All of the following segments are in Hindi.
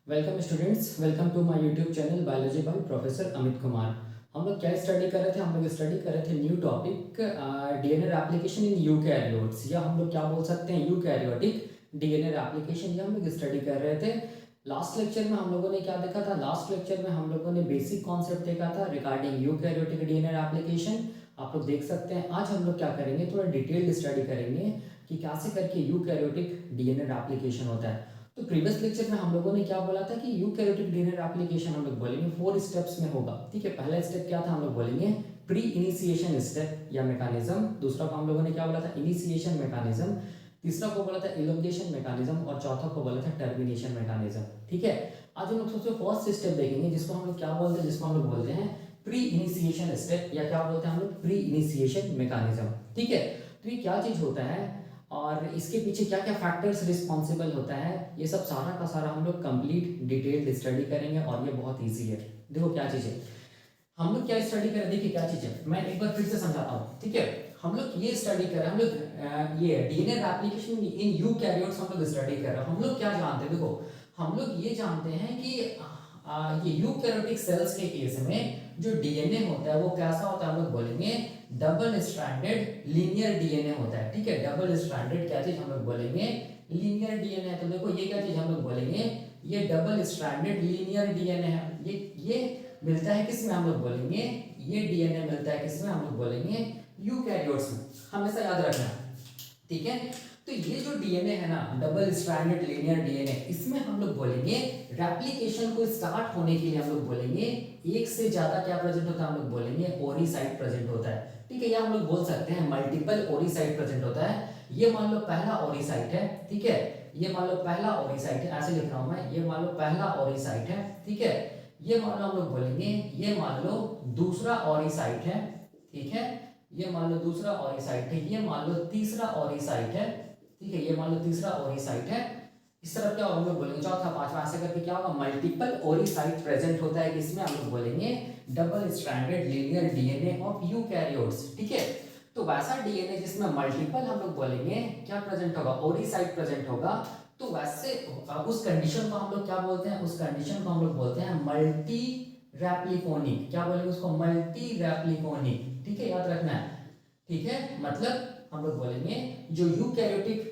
Welcome students, welcome to my YouTube channel biology by professor Amit Kumar. हम लोग क्या स्टडी कर रहे थे? हम लोग स्टडी कर रहे थे new topic DNA application in eukaryotes, या हम लोग क्या बोल सकते हैं यूकैरियोटिक डीएनए एप्लीकेशन, ये हम लोग स्टडी कर रहे थे। लास्ट लेक्चर में हम लोगों ने क्या देखा था? लास्ट लेक्चर में हम लोगों ने बेसिक कॉन्सेप्ट देखा था रिगार्डिंग यूकैरियोटिक डीएनए एप्लीकेशन। आप लोग देख सकते हैं। आज हम लोग क्या करेंगे, थोड़ा डिटेल्ड स्टडी करेंगे कि कैसे करके यूकैरियोटिक डीएनए एप्लीकेशन होता है। तो प्रीवियस लेक्चर में हम लोगों ने क्या बोला था कि यूकैरियोटिक डीएनए एप्लीकेशन हम लोग बोलेंगे 4 स्टेप्स में होगा। ठीक है, पहला स्टेप क्या था? हम लोग बोलेंगे प्री इनिशिएशन स्टेप या मैकेनिज्म। दूसरा को हम लोगों ने क्या बोला था? Initiation mechanism. तीसरा को बोला था इलोंगेशन मैकेनिज्म और चौथा को बोला था टर्मिनेशन मैकेनिज्म। ठीक है, आज हम लोग सबसे फर्स्ट स्टेप देखेंगे जिसको हम लोग क्या बोलते हैं, जिसको हम लोग बोलते हैं प्री इनिशिएशन स्टेप, या क्या बोलते हैं हम लोग प्री इनिशिएशन मैकेनिज्म। ठीक है, तो ये क्या चीज होता है और इसके पीछे क्या क्या फैक्टर्स रिस्पॉन्सिबल होता है, ये सब सारा का सारा हम लोग कंप्लीट डिटेल्ड स्टडी करेंगे और ये बहुत इजी है। देखो क्या चीज है, हम लोग क्या स्टडी कर रहे हैं, देखिए क्या चीज है, मैं एक बार फिर से समझाता हूँ। ठीक है, हम लोग ये स्टडी कर रहे हैं, हम लोग ये डीएनए एप्लीकेशन इन यूकैरियोट्स हम लोग स्टडी कर रहे हैं। हम लोग क्या जानते हैं? देखो हम लोग ये जानते हैं कि ये यूकैरियोटिक सेल्स के केस में जो डीएनए होता है वो कैसा होता है, हम लोग बोलेंगे डबल स्ट्रैंडेड लीनियर डीएनए होता है। ठीक है, डबल स्ट्रैंडेड क्या चीज हम लोग बोलेंगे? Linear DNA. तो देखो ये क्या चीज हम लोग बोलेंगे? ये डबल स्ट्रैंडेड लीनियर डीएनए है। ये मिलता है किसमें? हम लोग बोलेंगे ये डीएनए मिलता है किसमें? हम लोग बोलेंगे यूकैरियोट्स में। हमेशा याद रखना। ठीक है, तो ये जो डीएनए है ना, डबल स्ट्रैंडेड लीनियर डीएनए, इसमें हम लोग बोलेंगे रेप्लिकेशन को स्टार्ट होने के लिए हम लोग बोलेंगे एक से ज्यादा क्या प्रेजेंट होता है? हम लोग बोलेंगे ओरिसाइट प्रेजेंट होता है। ठीक है, या हम लोग बोल सकते हैं मल्टीपल ओरिसाइट प्रेजेंट होता है। ये मान लो पहला ओरिसाइट है। ठीक है, ये मान लो पहला ओरिसाइट है, ऐसे लिख रहा हूं मैं, ये मान लो पहला ओरिसाइट है। ठीक है, ये मान लो हम लोग बोलेंगे ये मान लो दूसरा ओरिसाइट है। ठीक है, ये मान लो दूसरा ओरिसाइट है, ये मान लो तीसरा ओरिसाइट है। ठीक है, ये मान लो तीसरा ओरिसाइट है। इस तरफ क्या हम लोग बोलेंगे चौथा पांचवा, ऐसे करके क्या होगा? मल्टीपल ओरिसाइट प्रेजेंट होता है किसमें? हम लोग बोलेंगे double stranded linear DNA of eukaryotes. ठीक है, तो वैसा डीएनए जिसमें मल्टीपल हम लोग बोलेंगे क्या प्रेजेंट होगा? ओरिसाइट प्रेजेंट होगा। तो वैसे उस कंडीशन को हम लोग क्या बोलते हैं? उस कंडीशन को हम लोग बोलते हैं मल्टी रैप्लिकोनिक। क्या बोलेंगे उसको? मल्टी रैप्लिकोनिक। ठीक है, याद रखना है। ठीक है, मतलब हम लोग बोलेंगे जो यूकैरियोटिक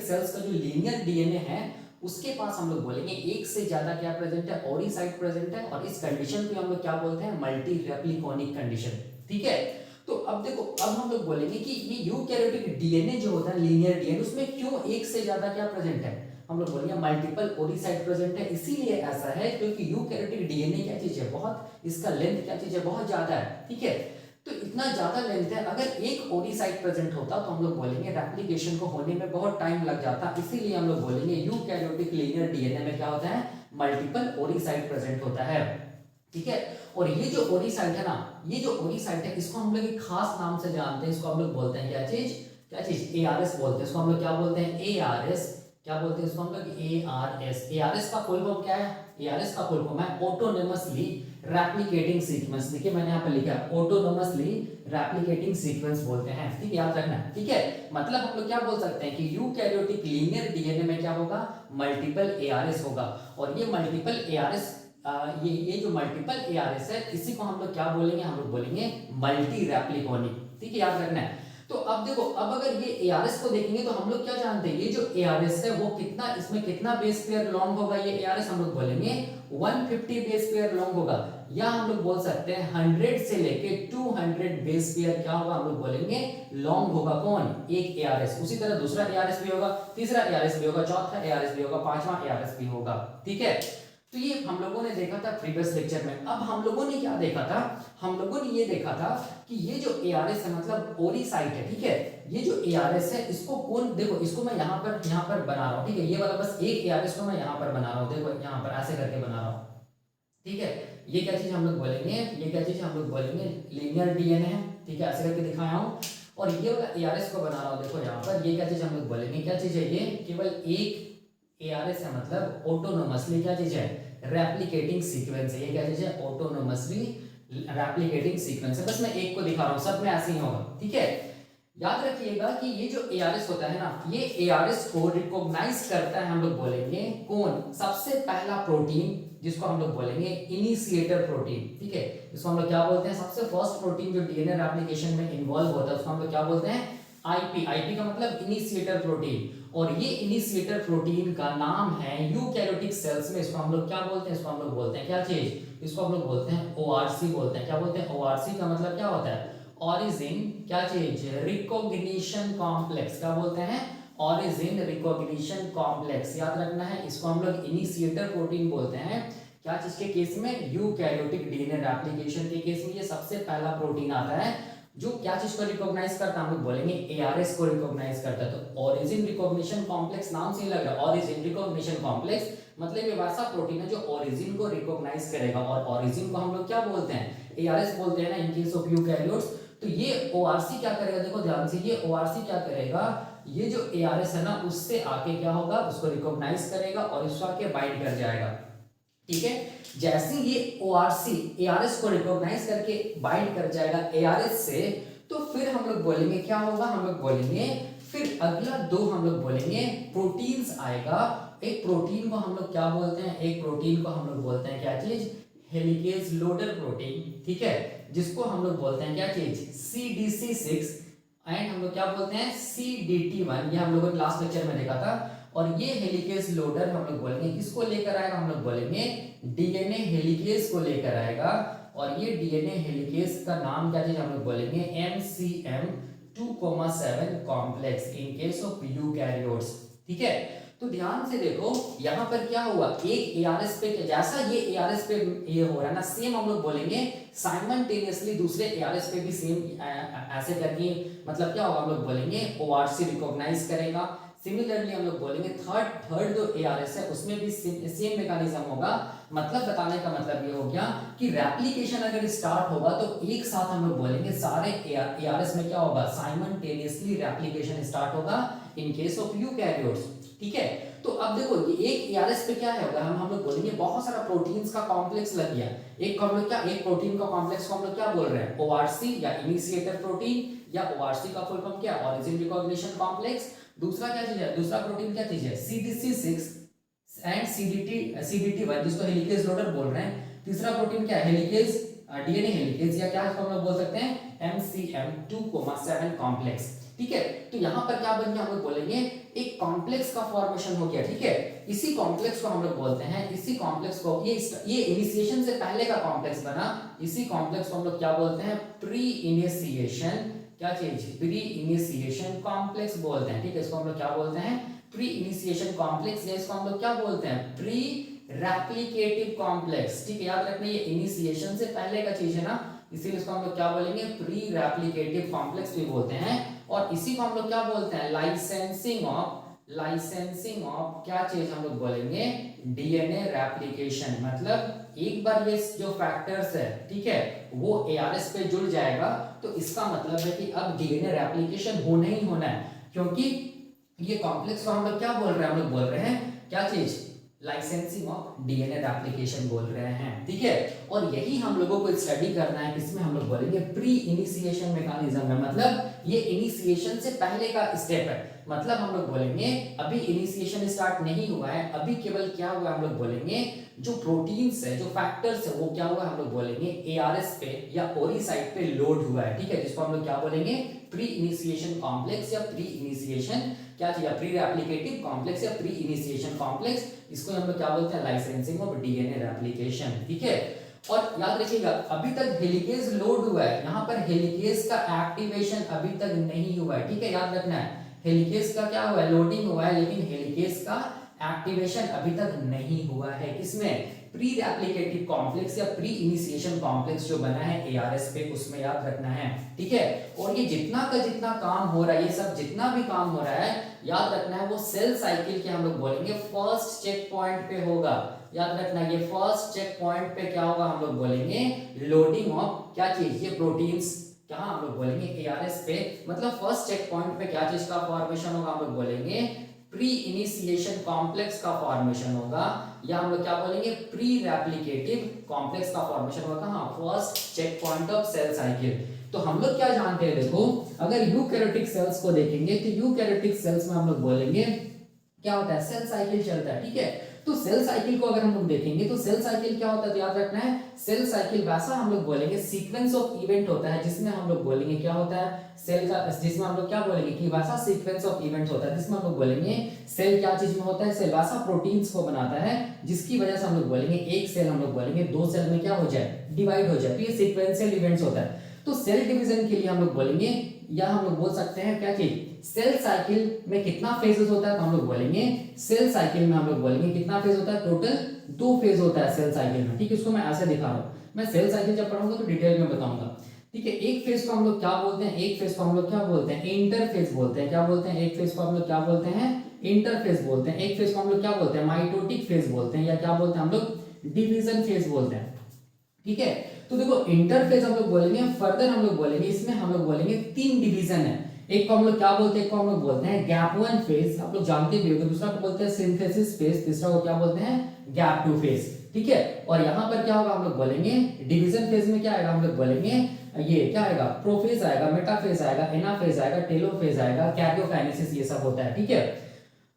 सेल्स का जो लीनियर डीएनए है उसके पास हम लोग बोलेंगे एक से ज्यादा क्या प्रेजेंट है? ओरिसाइट प्रेजेंट है, और इस कंडीशन को हम लोग क्या बोलते हैं? Multi replicanic condition. ठीक है, तो अब देखो, अब हम लोग बोलेंगे कि ये यूकैरियोटिक डीएनए जो होता है लीनियर डीएनए, उसमें क्यों एक से ज्यादा क्या प्रेजेंट है? हम लोग बोलेंगे मल्टीपल ओरिसाइट प्रेजेंट है। इसीलिए ऐसा है क्योंकि यूकैरियोटिक डीएनए क्या चीज है? बहुत, इसका लेंथ क्या चीज है? बहुत ज्यादा है। ठीक है, तो इतना ज्यादा लेंथ है, अगर एक ओरिसाइट प्रेजेंट होता तो हम लोग बोलेंगे रेप्लिकेशन को होने में बहुत टाइम लग जाता। इसीलिए हम लोग बोलेंगे यूकैरियोटिक लीनियर डीएनए में क्या होता है? मल्टीपल ओरिसाइट प्रेजेंट होता है। ठीक है, और ये जो ओरिसाइट है ना, ये जो ओरिसाइट है इसको हम लोग एक खास नाम से जानते हैं। इसको हम लोग बोलते हैं क्या चीज? क्या चीज? एआरएस बोलते हैं इसको हम लोग। क्या बोलते हैं? एआरएस। क्या बोलते हैं इसको हम लोग? एआरएस। एआरएस का फुल फॉर्म क्या है? एआरएस का फुल फॉर्म है ऑटोनोमसली रेप्लिकेटिंग सीक्वेंस। देखिए मैंने यहाँ पे लिखा है ऑटोनोमसली रेप्लिकेटिंग सीक्वेंस बोलते हैं। ठीक है, याद रखना है। ठीक है, मतलब हम लोग क्या बोल सकते हैं कि यूकैरियोटिक लीनियर डीएनए में क्या होगा? मल्टीपल एआरएस होगा। और ये मल्टीपल एआरएस, ये जो मल्टीपल एआरएस है इसी को हम लोग क्या बोलेंगे? हम लोग बोलेंगे मल्टी रेप्लिकोनिक। ठीक है, याद रखना है। तो अब देखो, अब अगर ये एआरएस को देखेंगे तो हम लोग क्या जानते हैं? ये जो एआरएस है वो कितना, इसमें कितना बेस पेयर लॉन्ग होगा? ये एआरएस हम लोग बोलेंगे 150 बेस पेयर लॉन्ग होगा, या हम लोग बोल सकते हैं 100 से लेके 200 बेस पेयर क्या होगा? हम लोग बोलेंगे लॉन्ग होगा। कौन? एक एआरएस। उसी तरह दूसरा एआरएस भी होगा, तीसरा एआरएस भी होगा, चौथा एआरएस भी होगा, पांचवा एआरएस भी होगा। ठीक है, तो ये हम लोगों ने देखा था प्रीवियस लेक्चर में। अब हम लोगों ने क्या देखा था? हम लोगों ने ये देखा था कि ये जो एआरएस है मतलब ओरिसाइट है। ठीक है, ये जो एआरएस है इसको कौन, देखो इसको मैं यहाँ पर बना रहा हूँ। ठीक है, ये वाला बस एक एआरएस को मैं यहाँ पर बना रहा हूँ। देखो यहाँ पर ऐसे करके बना रहा हूँ। ठीक है, ये क्या चीज हम लोग बोलेंगे? ये क्या चीज हम लोग बोलेंगे? लीनियर डीएनए है। ठीक है, ऐसे करके दिखाया हूँ। और ये वाला एआरएस को बना रहा हूँ, देखो यहाँ पर, ये क्या चीज हम लोग बोलेंगे? क्या चीज है? ये केवल एक एआरएस है, मतलब ऑटोनोमसली क्या चीज है? रेप्लिकेटिंग सीक्वेंस है। ये क्या चीज है? ऑटोनोमसली रेप्लिकेटिंग सीक्वेंस है। बस मैं एक को दिखा रहा हूँ, सब में ऐसे ही होगा। ठीक है, याद रखिएगा कि ये जो ARS होता है ना, ये ARS को रिकॉग्नाइज करता है, हम लोग बोलेंगे कौन, सबसे पहला प्रोटीन जिसको हम लोग बोलेंगे इनिशिएटर प्रोटीन, ठीक है। इसको हम लोग क्या बोलते हैं, सबसे फर्स्ट प्रोटीन जो डीएनए एप्लीकेशन में इन्वॉल्व होता है उसको हम लोग क्या बोलते हैं, आईपी। आईपी का मतलब इनिशिएटर प्रोटीन, और ये इनिशिएटर प्रोटीन का नाम है यूकैरियोटिक सेल्स में, इसको हम लोग क्या बोलते हैं, इसको हम लोग बोलते हैं क्या चीज, इसको हम लोग बोलते हैं ORC बोलते हैं। क्या बोलते हैं, ORC का मतलब क्या होता है, ओरिजिन क्या चीज, रिकॉग्निशन कॉम्प्लेक्स। क्या बोलते हैं, ओरिजिन रिकॉग्निशन कॉम्प्लेक्स, याद रखना है। इसको हम लोग इनिशिएटर प्रोटीन बोलते हैं, क्या चीज के केस में, यूकैरियोटिक डीएनए रेप्लिकेशन के केस में ये सबसे पहला प्रोटीन आता है जो क्या चीज को रिकॉग्नाइज करता है, हम लोग बोलेंगे ARS को रिकॉग्नाइज करता है। तो ओरिजिन रिकॉग्निशन कॉम्प्लेक्स नाम से ही लग रहा है, ओरिजिन रिकॉग्निशन कॉम्प्लेक्स मतलब ये वैसा प्रोटीन है जो ओरिजिन को रिकॉग्नाइज करेगा, और ओरिजिन को हम लोग क्या बोलते हैं, ARS बोलते हैं ना इन केस ऑफ यूकैरियोट्स। तो ये ORC क्या करेगा, देखो ध्यान से, ये ORC क्या करेगा, ये जो ARS है ना उससे आके क्या होगा, उसको रिकॉग्नाइज करेगा और इसको आके बाइंड कर जाएगा, ठीक है। जैसे ये ORC ARS को रिकॉग्नाइज करके बाइंड कर जाएगा ARS से, तो फिर हम लोग बोलेंगे क्या होगा, हम लोग बोलेंगे फिर अगला दो हम लोग बोलेंगे प्रोटीन्स आएगा। एक प्रोटीन को हम लोग क्या बोलते हैं, एक प्रोटीन को हम लोग बोलते हैं क्या चीज, हेलिकेज लोडर प्रोटीन, ठीक है, जिसको हम लोग बोलते हैं क्या चीज, CDC6, एंड हम लोग क्या बोलते हैं CDT1, ये हम लोगों ने लास्ट लेक्चर में देखा था। और ये हेलिकेज लोडर हम लोग बोलेंगे किसको लेकर आएगा, हम लोग बोलेंगे डीएनए हेलिकेज को लेकर आएगा, और ये डीएनए हेलिकेज का नाम क्या चीज हम लोग बोलेंगे MCM 2,7 complex in case of eukaryotes, ठीक है। तो ध्यान से देखो यहाँ पर क्या हुआ, एक ARS पे जैसा ये ARS पे ये हो रहा है ना, सेम हम लोग बोलेंगे साइमल्टेनियसली दूसरे ARS पे भी सेम ऐसे करके, मतलब क्या होगा, हम लोग बोलेंगे ORC रिकॉग्नाइज करेगा। सिमिलरली हम लोग बोलेंगे थर्ड जो ARS है उसमें भी सेम मैकेनिज्म होगा। मतलब बताने का मतलब ये हो गया कि रेप्लिकेशन अगर स्टार्ट होगा तो एक साथ हम लोग बोलेंगे सारे ARS में क्या होगा, साइमल्टेनियसली रेप्लिकेशन स्टार्ट होगा इन केस ऑफ यूकैरियोट्स, ठीक है। तो अब देखो ये एक ARS पे क्या है होगा, हम लोग बोलेंगे बहुत सारा प्रोटीन्स का कॉम्प्लेक्स लग गया। एक हम लोग क्या, एक प्रोटीन का कॉम्प्लेक्स को हम लोग क्या बोल रहे हैं, ORC या इनिशिएटर प्रोटीन, या ORC का फुल फॉर्म क्या, ओरिजिन रिकॉग्निशन कॉम्प्लेक्स। दूसरा क्या चीज है, दूसरा प्रोटीन क्या चीज है, CDC6 एंड CDT1 जिसको हेलिकेज लोडर बोल रहे हैं। तीसरा प्रोटीन क्या है, हेलिकेज डीएनए हेलिकेज, या क्या इसको हम लोग बोल सकते हैं MCM 2,7 कॉम्प्लेक्स, ठीक है। तो यहाँ पर क्या बन गया, हम लोग बोलेंगे एक कॉम्प्लेक्स का फॉर्मेशन हो गया, ठीक है। इसी कॉम्प्लेक्स को हम लोग बोलते हैं, इसी कॉम्प्लेक्स को ये इनिशिएशन से पहले का कॉम्प्लेक्स बना, इसी कॉम्प्लेक्स को हम लोग क्या बोलते हैं, प्री इनिशिएशन, क्या चीज, प्री इनिशिएशन कॉम्प्लेक्स बोलते हैं, ठीक है। इसको हम लोग क्या बोलते हैं, प्री इनिशिएशन कॉम्प्लेक्स, या इसको हम लोग क्या बोलते हैं, प्री रेप्लिकेटिव कॉम्प्लेक्स, ठीक है। याद रखना ये इनिशिएशन से पहले का चीज है ना, इसीलिए इसको हम लोग क्या बोलेंगे, प्री रेप्लिकेटिव कॉम्प्लेक्स भी बोलते हैं। और इसी को हम लोग क्या बोलते हैं, लाइसेंसिंग ऑफ क्या चीज हम लोग बोलेंगे, डीएनए रेप्लिकेशन। मतलब एक बार ये जो फैक्टर्स है, ठीक है, वो ARS पे जुड़ जाएगा तो इसका मतलब है कि अब डीएनए रेप्लिकेशन होना ही होना है, क्योंकि ये कॉम्प्लेक्स को हम लोग क्या बोल रहे हैं, हम लोग बोल रहे हैं क्या चीज, लाइसेंसिंग ऑफ डीएनए रेप्लिकेशन बोल रहे हैं, ठीक है। और यही हम लोगों को स्टडी करना है, किसमें, हम लोग बोलेंगे प्री इनिशिएशन मैकेनिज्म में। मतलब ये इनिशिएशन से पहले का स्टेप है, मतलब हम लोग बोलेंगे अभी इनिशिएशन स्टार्ट नहीं हुआ है, अभी केवल क्या हुआ है, हम लोग बोलेंगे जो प्रोटीन्स है, जो फैक्टर्स है, वो क्या हुआ है, हम लोग बोलेंगे ARS पे या ओरी साइट पे लोड हुआ है, ठीक है, जिसको हम लोग क्या बोलेंगे, प्री इनिशिएशन कॉम्प्लेक्स या प्री इनिशिएशन क्या चीज, प्री रेप्लिकेटिव कॉम्प्लेक्स या प्री इनिशिएशन कॉम्प्लेक्स। इसको हम लोग क्या बोलते हैं, लाइसेंसिंग ऑफ डीएनए रेप्लिकेशन, ठीक है। और याद रखिएगा अभी तक हेलिकेज लोड हुआ है, यहाँ पर हेलिकेज का एक्टिवेशन अभी तक नहीं हुआ है, ठीक है। याद रखना है हेलिकेज का क्या हुआ है, लोडिंग हुआ है, लेकिन हेलिकेज का एक्टिवेशन अभी तक नहीं हुआ है, किसमें, प्री रेप्लिकेटिव कॉम्प्लेक्स या प्री इनिशिएशन कॉम्प्लेक्स जो बना है ARS पे, उसमें याद रखना है, ठीक है। और ये जितना का जितना काम हो रहा है, ये सब जितना भी काम हो रहा है, याद रखना है वो सेल साइकिल के हम लोग बोलेंगे फर्स्ट चेक पॉइंट पे होगा। याद रखना ये फर्स्ट चेक पॉइंट पे क्या होगा, हम लोग बोलेंगे लोडिंग ऑफ क्या चीज, ये प्रोटीन्स, कहाँ हम लोग बोलेंगे ARS पे। मतलब फर्स्ट चेक पॉइंट पे क्या चीज का फॉर्मेशन होगा, हम लोग बोलेंगे प्री इनिशिएशन कॉम्प्लेक्स का फॉर्मेशन होगा, या हम लोग क्या बोलेंगे प्री रेप्लिकेटिव कॉम्प्लेक्स का फॉर्मेशन होगा, हाँ, first check point of cell cycle. तो हम लोग क्या जानते हैं, देखो अगर यूकैरियोटिक सेल्स को देखेंगे तो यूकैरियोटिक सेल्स में हम लोग बोलेंगे क्या होता है, सेल साइकिल चलता है, ठीक है। तो सेल साइकिल को अगर हम लोग देखेंगे तो सेल साइकिल क्या होता है, तो याद रखना है सेल साइकिल वैसा हम लोग बोलेंगे सीक्वेंस ऑफ इवेंट होता है, जिसमें हम लोग बोलेंगे क्या होता है सेल का, जिसमें हम लोग क्या बोलेंगे कि वैसा सीक्वेंस ऑफ इवेंट्स होता है, जिसमें हम लोग बोलेंगे सेल क्या चीज में होता है, सेल वैसा प्रोटीन्स को बनाता है जिसकी वजह से हम लोग बोलेंगे एक सेल हम लोग बोलेंगे दो सेल में क्या हो जाए, डिवाइड हो जाए। तो ये सीक्वेंशियल इवेंट्स होता है। तो सेल डिवीजन के लिए हम लोग बोलेंगे या हम लोग बोल सकते हैं क्या चीज, सेल साइकिल में कितना फेजेस होता है, तो हम लोग बोलेंगे सेल साइकिल में हम लोग बोलेंगे कितना फेज होता है, टोटल 2 फेज होता है सेल साइकिल में, ठीक है। इसको मैं ऐसे दिखा रहा हूं, मैं सेल साइकिल जब पढ़ाऊंगा तो डिटेल में बताऊंगा, ठीक है। एक फेज को हम लोग क्या बोलते हैं, एक फेज को हम लोग क्या बोलते हैं, इंटरफेज बोलते हैं। क्या बोलते हैं, एक फेज को हम लोग क्या बोलते हैं, इंटरफेज बोलते हैं। एक फेज को हम लोग क्या बोलते हैं, माइटोटिक फेज बोलते हैं, या क्या बोलते हैं हम लोग, डिवीजन फेज बोलते हैं, ठीक है। तो देखो इंटरफेज हम लोग बोलेंगे, फर्दर हम लोग बोलेंगे इसमें हम लोग बोलेंगे 3 डिवीजन है। एक को हम लोग क्या बोलते हैं, एक को हम लोग बोलते हैं गैप 1 फेज, आप लोग जानते भी होंगे। दूसरा को बोलते हैं सिंथेसिस फेज, तीसरा को क्या बोलते हैं गैप 2 फेज, ठीक है। और यहाँ पर क्या होगा, हम लोग बोलेंगे डिवीजन फेज में क्या आएगा, हम लोग बोलेंगे ये क्या आएगा, प्रोफेज आएगा, मेटाफेज आएगा, एनाफेज आएगा, टेलोफेज आएगा, कैरियोकाइनेसिस, ये सब होता है, ठीक है।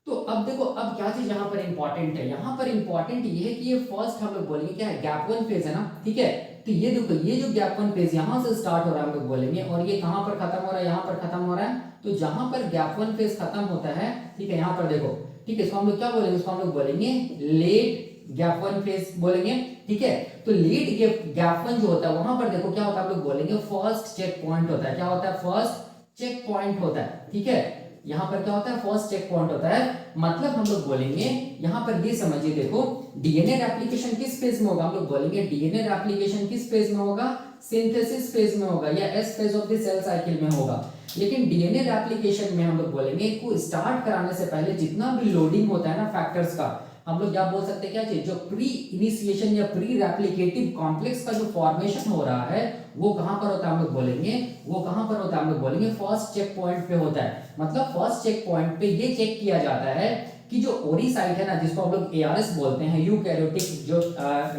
तो अब देखो अब क्या चीज यहाँ पर इंपॉर्टेंट है, यहाँ पर इंपॉर्टेंट ये है कि ये फर्स्ट हम लोग बोलेंगे क्या है, गैप 1 फेज है ना, ठीक है। तो ये देखो ये जो गैप 1 फेज यहाँ से स्टार्ट हो रहा है हम लोग बोलेंगे, और ये कहाँ पर खत्म हो रहा है, यहाँ पर खत्म हो रहा है। तो जहां पर गैप 1 फेज खत्म होता है, ठीक है, यहाँ पर देखो, ठीक है, इसको हम लोग क्या बोलेंगे, इसको हम लोग बोलेंगे लेट गैप 1 फेज बोलेंगे, ठीक है। तो लेट गैप 1 जो होता है वहां पर देखो क्या होता है, हम लोग बोलेंगे फर्स्ट चेक पॉइंट होता है। क्या होता है, फर्स्ट चेक पॉइंट होता है, ठीक है। यहाँ पर क्या होता है, फर्स्ट चेक पॉइंट होता है। मतलब हम लोग बोलेंगे यहाँ पर ये समझिए, देखो डीएनए रेप्लिकेशन किस फेज में होगा, हम लोग बोलेंगे डीएनए रेप्लिकेशन किस फेज में होगा, सिंथेसिस फेज में होगा, या S phase of the cell cycle में होगा। लेकिन डीएनए रेप्लिकेशन में हम लोग बोलेंगे को स्टार्ट कराने से पहले जितना भी लोडिंग होता है ना फैक्टर्स का, हम लोग क्या बोल सकते हैं, क्या चीज, जो प्री इनिशिएशन या प्री रेप्लिकेटिव कॉम्प्लेक्स का जो फॉर्मेशन हो रहा है वो कहां पर होता है, हम लोग बोलेंगे वो कहां पर होता है, हम लोग बोलेंगे फर्स्ट चेक पॉइंट पे होता है। मतलब फर्स्ट चेक पॉइंट पे ये चेक किया जाता है कि जो ओरी साइट है ना, जिसको हम लोग एआरएस बोलते हैं, यूकैरियोटिक जो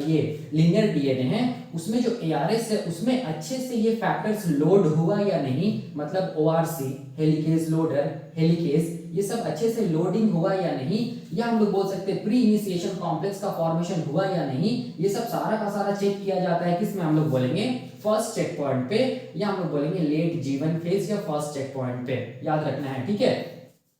ये लिनियर डीएनए है, उसमें जो एआरएस है उसमें अच्छे से ये फैक्टर्स लोड हुआ या नहीं, मतलब ओआरसी, हेलिकेज लोडर, हेलिकेज, ये सब अच्छे से लोडिंग हुआ या नहीं, या हम लोग बोल सकते हैं प्री इनिशिएशन कॉम्प्लेक्स का फॉर्मेशन हुआ या नहीं, ये सब सारा का सारा चेक किया जाता है किसमें, हम लोग बोलेंगे फर्स्ट चेक पॉइंट पे, या हम लोग बोलेंगे लेट G1 फेज या फर्स्ट चेक पॉइंट पे, याद रखना है, ठीक है।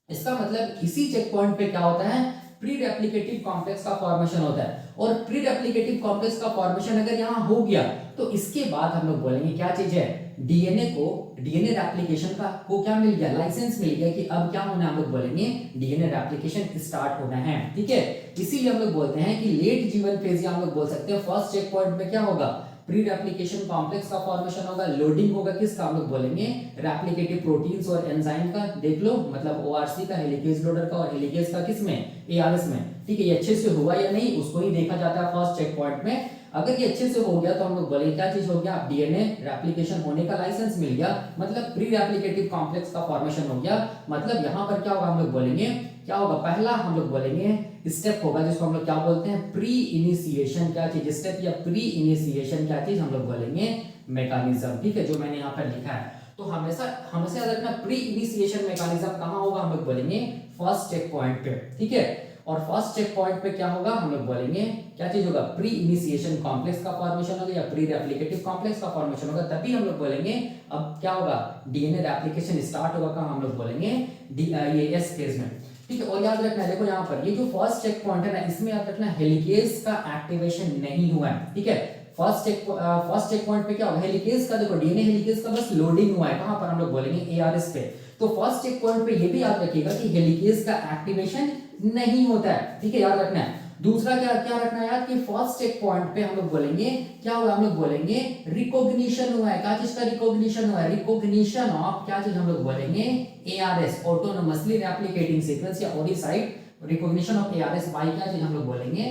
इसका मतलब इसी चेक पॉइंट पे क्या होता है, प्री रेप्लिकेटिव कॉम्प्लेक्स का फॉर्मेशन होता है। और प्री रेप्लिकेटिव कॉम्प्लेक्स का फॉर्मेशन अगर यहाँ हो गया तो इसके बाद हम लोग बोलेंगे क्या चीज है, डीएनए को, डीएनए रेप्लिकेशन का को क्या मिल गया, लाइसेंस मिल गया कि अब क्या होना है, हम लोग बोलेंगे डीएनए रेप्लिकेशन स्टार्ट होना है, ठीक है। इसीलिए हम लोग बोलते हैं कि लेट G1 फेज, या हम लोग बोल सकते हैं फर्स्ट चेक पॉइंट पे क्या होगा, प्री रेप्लिकेशन कॉम्प्लेक्स का फॉर्मेशन होगा, लोडिंग होगा किसका, हम लोग बोलेंगे रेप्लिकेटिव प्रोटीन्स और एंजाइम का, देख लो मतलब ओआरसी का, हेलिकेज लोडर का, और हेलिकेज का किसमें, एआरएस में, ठीक है। ये अच्छे से हुआ या नहीं उसको ही देखा जाता है फर्स्ट चेक पॉइंट में। अगर ये अच्छे से हो गया तो हम लोग बोलेंगे क्या चीज हो गया, डीएनए रेप्लिकेशन होने का लाइसेंस मिल गया, मतलब प्री रेप्लिकेटिव कॉम्प्लेक्स का फॉर्मेशन हो गया। मतलब यहाँ पर क्या होगा, हम लोग बोलेंगे क्या होगा, पहला हम लोग बोलेंगे स्टेप होगा जिसको हम लोग क्या बोलते हैं, प्री इनिशिएशन, क्या चीज, स्टेप या प्री इनिशिएशन क्या चीज, हम लोग बोलेंगे मैकेनिज्म, ठीक है, जो मैंने यहाँ पर लिखा है। तो हमेशा हमेशा याद रखना प्री इनिशिएशन मैकेनिज्म कहाँ होगा, हम लोग बोलेंगे फर्स्ट चेक पॉइंट पे, ठीक है। और फर्स्ट चेक पॉइंट पे क्या होगा, हम लोग बोलेंगे क्या चीज होगा, प्री इनिशिएशन कॉम्प्लेक्स का फॉर्मेशन होगा या प्री रेप्लिकेटिव कॉम्प्लेक्स का फॉर्मेशन होगा, तभी हम लोग बोलेंगे अब क्या होगा, डीएनए रेप्लिकेशन स्टार्ट होगा कहाँ, हम लोग बोलेंगे ये एस फेज में, ठीक है। और याद रखना देखो यहाँ पर ये जो फर्स्ट चेक पॉइंट है ना, इसमें याद रखना हेलिकेज का एक्टिवेशन नहीं हुआ है, ठीक है। फर्स्ट चेक पॉइंट पे क्या होगा, हेलिकेज का, देखो डीएनए हेलिकेज का बस लोडिंग हुआ है कहां पर, हम लोग बोलेंगे एआरएस पे। तो फर्स्ट चेक पॉइंट पे ये भी याद रखिएगा कि हेलिकेज का एक्टिवेशन नहीं होता है, ठीक है, याद रखना है। दूसरा क्या क्या रखना है यार, कि फर्स्ट चेक पॉइंट पे हम लोग बोलेंगे क्या हुआ, हम लोग बोलेंगे रिकॉग्निशन हुआ है, क्या चीज का रिकॉग्निशन हुआ है, रिकॉग्निशन ऑफ क्या चीज, हम लोग बोलेंगे एआरएस, ऑटोनोमसली रेप्लिकेटिंग सीक्वेंस या ori site, recognition of ARS by क्या चीज, हम लोग बोलेंगे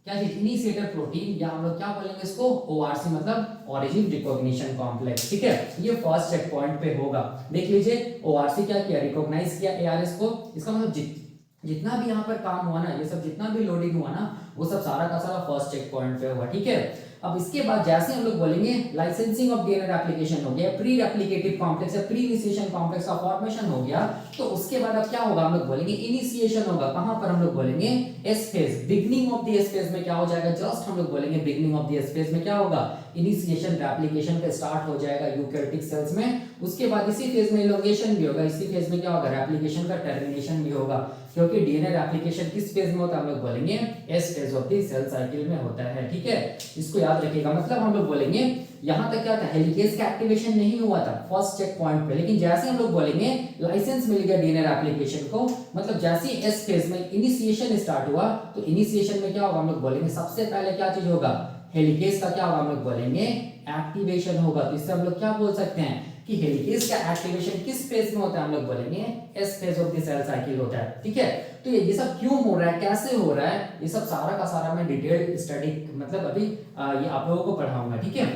क्या चीज, इनिशिएटर प्रोटीन, या हम लोग क्या बोलेंगे इसको, ओआरसी, मतलब ओरिजिन रिकॉग्निशन कॉम्प्लेक्स, ठीक है। ये फर्स्ट चेक पॉइंट पे होगा, देख लीजिए ओआरसी क्या किया, रिकॉग्नाइज किया एआरएस को। इसका मतलब जितना भी यहाँ पर काम हुआ ना, ये सब जितना भी लोडिंग हुआ ना, वो सब सारा का सारा फर्स्ट चेक पॉइंट पे होगा, ठीक है। अब इसके बाद जैसे हम लोग बोलेंगे लाइसेंसिंग ऑफ डीएनए एप्लीकेशन हो गया, प्री रेप्लिकेटिव कॉम्प्लेक्स या प्री इनिशिएशन कॉम्प्लेक्स का फॉर्मेशन हो गया, तो उसके बाद अब क्या होगा, हम लोग बोलेंगे इनिशिएशन होगा। कहां पर, हम लोग बोलेंगे S phase, beginning of the S phase में क्या हो जाएगा, जस्ट हम लोग बोलेंगे beginning of the S phase में क्या होगा, इनिशिएशन रेप्लिकेशन का स्टार्ट हो जाएगा यूकैरियोटिक सेल्स में। उसके बाद इसी फेज में इलोंगेशन भी होगा, इसी फेज में क्या होगा, रेप्लिकेशन का टर्मिनेशन भी होगा, क्योंकि डीएनए रेप्लिकेशन किस फेज में होता है, हम लोग बोलेंगे S phase of the cell cycle में होता है, ठीक है। इसको याद रखिएगा। मतलब हम लोग बोलेंगे यहां तक क्या था, हेलिकेज का एक्टिवेशन नहीं हुआ था फर्स्ट चेक पॉइंट पे, लेकिन जैसे हम लोग बोलेंगे लाइसेंस मिल गया डीएनए एप्लीकेशन को, मतलब जैसे ही एस फेज में इनिशिएशन स्टार्ट हुआ, तो इनिशिएशन में क्या होगा, हम लोग बोलेंगे सबसे पहले क्या चीज होगा, हेलिकेज का क्या होगा, हम लोग बोलेंगे एक्टिवेशन होगा। तो इससे हम लोग क्या बोल सकते हैं कि हेलिकेज का एक्टिवेशन किस फेज में होता है, हम लोग बोलेंगे S phase of the cell cycle होता है, ठीक है। तो ये सब क्यों हो रहा है, कैसे हो रहा है, ये सब सारा का सारा मैं डिटेल स्टडी मतलब अभी ये आप लोगों को पढ़ाऊंगा, ठीक है।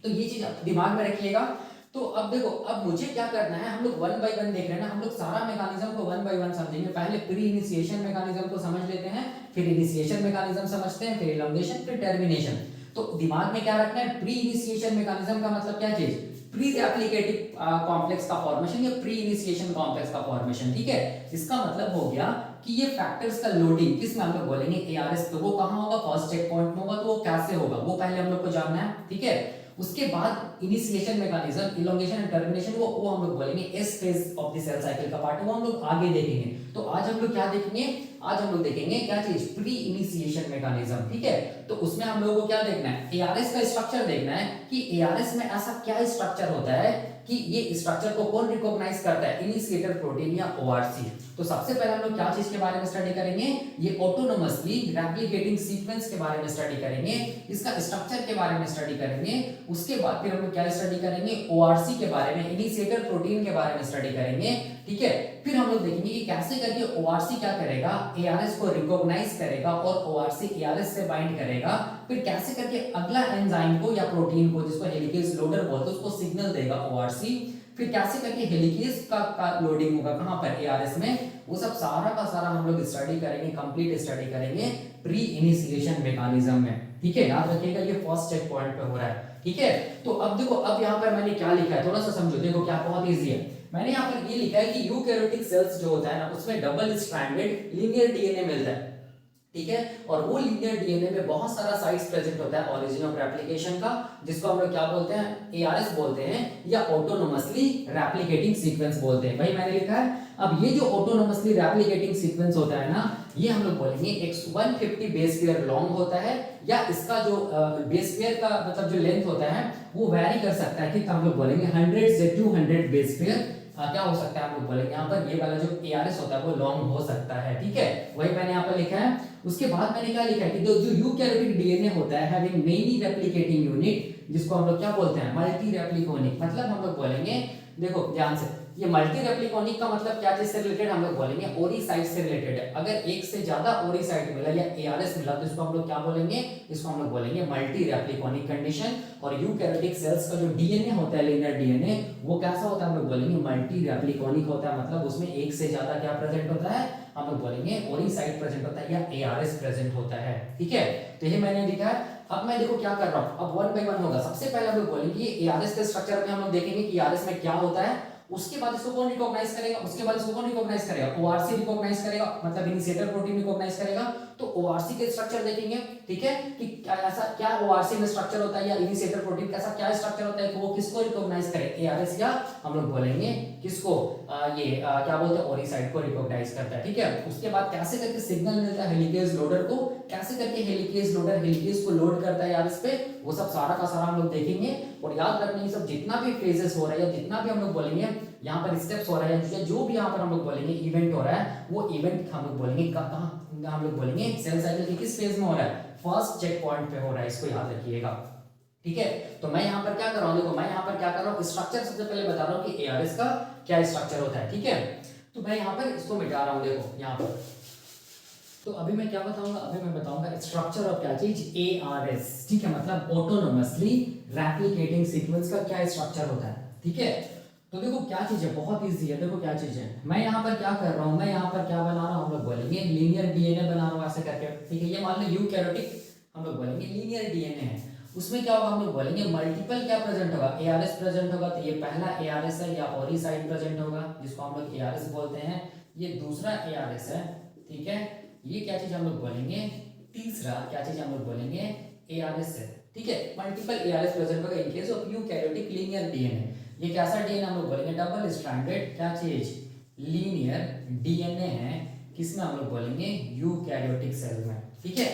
तो ये चीज आप दिमाग में रखिएगा। तो अब देखो, अब मुझे क्या करना है, हम लोग वन बाय वन देख रहे हैं ना, हम लोग सारा मैकेनिज्म को वन बाय वन समझेंगे। पहले प्री इनिशिएशन मैकेनिज्म को समझ लेते हैं, फिर इनिशिएशन मैकेनिज्म समझते हैं, फिर इलोंगेशन, फिर टर्मिनेशन। तो दिमाग में क्या रखना है, प्री इनिशिएशन मैकेनिज्म का मतलब क्या चीज, प्री रेप्लिकेटिव कॉम्प्लेक्स का फॉर्मेशन या प्री इनिशिएशन कॉम्प्लेक्स का फॉर्मेशन, ठीक है। इसका मतलब हो गया कि ये फैक्टर्स का लोडिंग किस में हम लोग बोलेंगे एआरएस, तो वो कहां होगा, फर्स्ट चेक पॉइंट में होगा। तो वो कैसे होगा वो पहले हम लोग को जानना है, ठीक है। उसके बाद initiation mechanism, elongation and termination, वो हम लोग बोलेंगे S phase of the cell cycle का पार्ट, वो हम लोग आगे देखेंगे। तो आज हम लोग क्या देखेंगे, आज हम लोग देखेंगे क्या चीज, प्री इनिशिएशन मैकेनिज्म, ठीक है। तो उसमें हम लोगों को क्या देखना है, एआरएस का स्ट्रक्चर देखना है कि एआरएस में ऐसा क्या स्ट्रक्चर होता है कि ये स्ट्रक्चर को कौन रिकॉग्नाइज करता है, इनिशिएटर प्रोटीन या ओआरसी। तो सबसे पहले हम लोग क्या चीज के बारे में स्टडी करेंगे, ये ऑटोनोमसली रेप्लिकेटिंग सीक्वेंस के बारे में स्टडी करेंगे, इसका स्ट्रक्चर के बारे में स्टडी करेंगे। उसके बाद फिर हम लोग क्या स्टडी करेंगे, ओआरसी के बारे में, इनिशिएटर प्रोटीन के बारे में स्टडी करेंगे, ठीक है। फिर हम लोग देखेंगे कि कैसे करके ओआरसी क्या करेगा, एआरएस को रिकॉग्नाइज करेगा और ओआरसी एआरएस से बाइंड करेगा। फिर कैसे करके अगला एंजाइम को या प्रोटीन को, जिसको हेलिकेज लोडर बोलते हैं, उसको सिग्नल देगा ओआरसी। फिर कैसे करके हेलिकेज का लोडिंग होगा कहां पर, एआरएस में। वो सब सारा का सारा हम लोग स्टडी करेंगे, कंप्लीट स्टडी करेंगे प्री इनिशिएशन मैकेनिज्म में, ठीक है। याद रखिएगा ये फर्स्ट चेक पॉइंट पे हो रहा है, ठीक है। तो अब देखो, अब यहाँ पर मैंने क्या लिखा है, थोड़ा सा समझो, देखो क्या बहुत इजी है। मैंने यहाँ पर ये लिखा है कि यूकैरियोटिक सेल्स जो होता है ना, उसमें डबल स्ट्रैंडेड लीनियर डीएनए मिलता है, ठीक है। और वो लीनियर डीएनए में बहुत सारा साइट्स प्रेजेंट होता है ओरिजिन ऑफ रेप्लिकेशन का, जिसको हम लोग क्या बोलते हैं, एआरएस बोलते हैं, या ऑटोनोमसली रेप्लिकेटिंग सीक्वेंस बोलते हैं। भाई मैंने लिखा है। अब ये जो ऑटोनोमसली रेप्लिकेटिंग सीक्वेंस होता है ना, ये हम लोग बोलेंगे 150 बेस पेयर लॉन्ग होता है, या इसका जो बेस पेयर का मतलब जो लेंथ होता है वो वैरी कर सकता है, ठीक। हम लोग बोलेंगे 100 से 200 बेस पेयर क्या हो सकता है, हम लोग बोलेंगे यहाँ पर ये वाला जो एआरएस होता है वो लॉन्ग हो सकता है, ठीक है। वही मैंने यहाँ पर लिखा है। उसके बाद मैंने क्या लिखा है कि जो यूकैरियोटिक डीएनए होता है हैविंग मेनी रेप्लिकेटिंग यूनिट, जिसको हम लोग क्या बोलते हैं, मल्टी रेप्लिकोनिक। मतलब हम लोग बोलेंगे, देखो ध्यान से, ये मल्टी रेप्लिकोनिक का मतलब क्या चीज से रिलेटेड, हम लोग बोलेंगे ओरिसाइट से रिलेटेड है। अगर एक से ज्यादा ओरिसाइट मिला या एआरएस मिला तो इसको हम लोग क्या बोलेंगे, इसको हम लोग बोलेंगे मल्टी रेप्लिकोनिक कंडीशन। और यूकैरियोटिक सेल्स का जो डीएनए होता है, लीनियर डीएनए, वो कैसा होता है, हम लोग बोलेंगे मल्टी रेप्लिकोनिक होता है। मतलब उसमें एक से ज्यादा क्या प्रेजेंट होता है, हम लोग बोलेंगे ओरिसाइट प्रेजेंट होता है या एआरएस प्रेजेंट होता है, ठीक है। तो ये मैंने लिखा है। अब मैं देखो क्या कर रहा हूं, अब वन बाय वन होगा। सबसे पहले हम लोग बोलेंगे एआरएस के स्ट्रक्चर में हम लोग देखेंगे कि एआरएस में क्या होता है। उसके बाद इसको कौन रिकॉग्नाइज करेगा, उसके बाद इसको कौन रिकॉग्नाइज करेगा, ओआरसी रिकॉग्नाइज करेगा, मतलब इनिशिएटर प्रोटीन रिकॉग्नाइज करेगा। तो ओआरसी के स्ट्रक्चर देखेंगे, ठीक है, कि ऐसा क्या ओआरसी में स्ट्रक्चर होता है या इनिशिएटर प्रोटीन कैसा क्या स्ट्रक्चर होता है, तो वो किसको रिकॉग्नाइज करे, एआरएस, या हम लोग बोलेंगे किसको, क्या बोलते हैं, ओरिसाइट को रिकॉग्नाइज करता है, ठीक है। उसके बाद कैसे करके सिग्नल मिलता है हेलिकेज लोडर को, कैसे करके हेलिकेज लोडर हेलिकेज को लोड करता है एआरएस पे, वो सब सारा का सारा हम लोग देखेंगे। और याद रखना, ये सब जितना भी फेजेस हो रहा है या जितना भी हम लोग बोलेंगे यहाँ पर स्टेप्स हो रहा है, जो भी यहाँ पर हम लोग बोलेंगे इवेंट हो रहा है, वो इवेंट हम लोग बोलेंगे कहाँ, हम लोग बोलेंगे सेल साइकिल के किस फेज में हो रहा है, फर्स्ट चेक पॉइंट पे हो रहा है। इसको याद रखिएगा, ठीक है। तो मैं यहाँ पर क्या कर रहा हूँ, देखो मैं यहाँ पर क्या कर रहा हूँ, स्ट्रक्चर सबसे पहले बता रहा हूँ कि एआरएस का क्या स्ट्रक्चर होता है, ठीक है। तो मैं यहाँ पर इसको मिटा रहा हूँ, देखो यहाँ पर। तो अभी मैं क्या बताऊंगा, अभी मैं बताऊंगा स्ट्रक्चर ऑफ क्या चीज, एआरएस, ठीक है। मतलब ऑटोनोमसली रेप्लिकेटिंग सीक्वेंस का क्या स्ट्रक्चर होता है, ठीक है। तो देखो क्या चीज़ है, बहुत ईजी है। देखो क्या चीज़ है, मैं यहाँ पर क्या कर रहा हूँ, मैं यहाँ पर क्या बना रहा हूँ, हम लोग बोलेंगे लीनियर डीएनए बना रहा हूँ ऐसे करके, ठीक है। ये मान लो यूकैरियोटिक, हम लोग बोलेंगे लीनियर डीएनए है। उसमें क्या होगा, हम लोग बोलेंगे मल्टीपल क्या प्रेजेंट होगा, एआरएस प्रेजेंट होगा। तो ये पहला एआरएस है या ओरी साइड प्रेजेंट होगा, जिसको हम लोग एआरएस बोलते हैं। ये दूसरा एआरएस है, ठीक है। ये क्या चीज हम लोग बोलेंगे, तीसरा क्या चीज हम लोग बोलेंगे, एआरएस है, ठीक है। मल्टीपल एआरएस प्रेजेंट होगा in case of eukaryotic linear DNA. ये कैसा डीएनए हम लोग बोलेंगे, डबल स्ट्रैंडेड क्या चीज, लीनियर डीएनए है। किसमें हम लोग बोलेंगे, यूकैरियोटिक सेल में, ठीक है।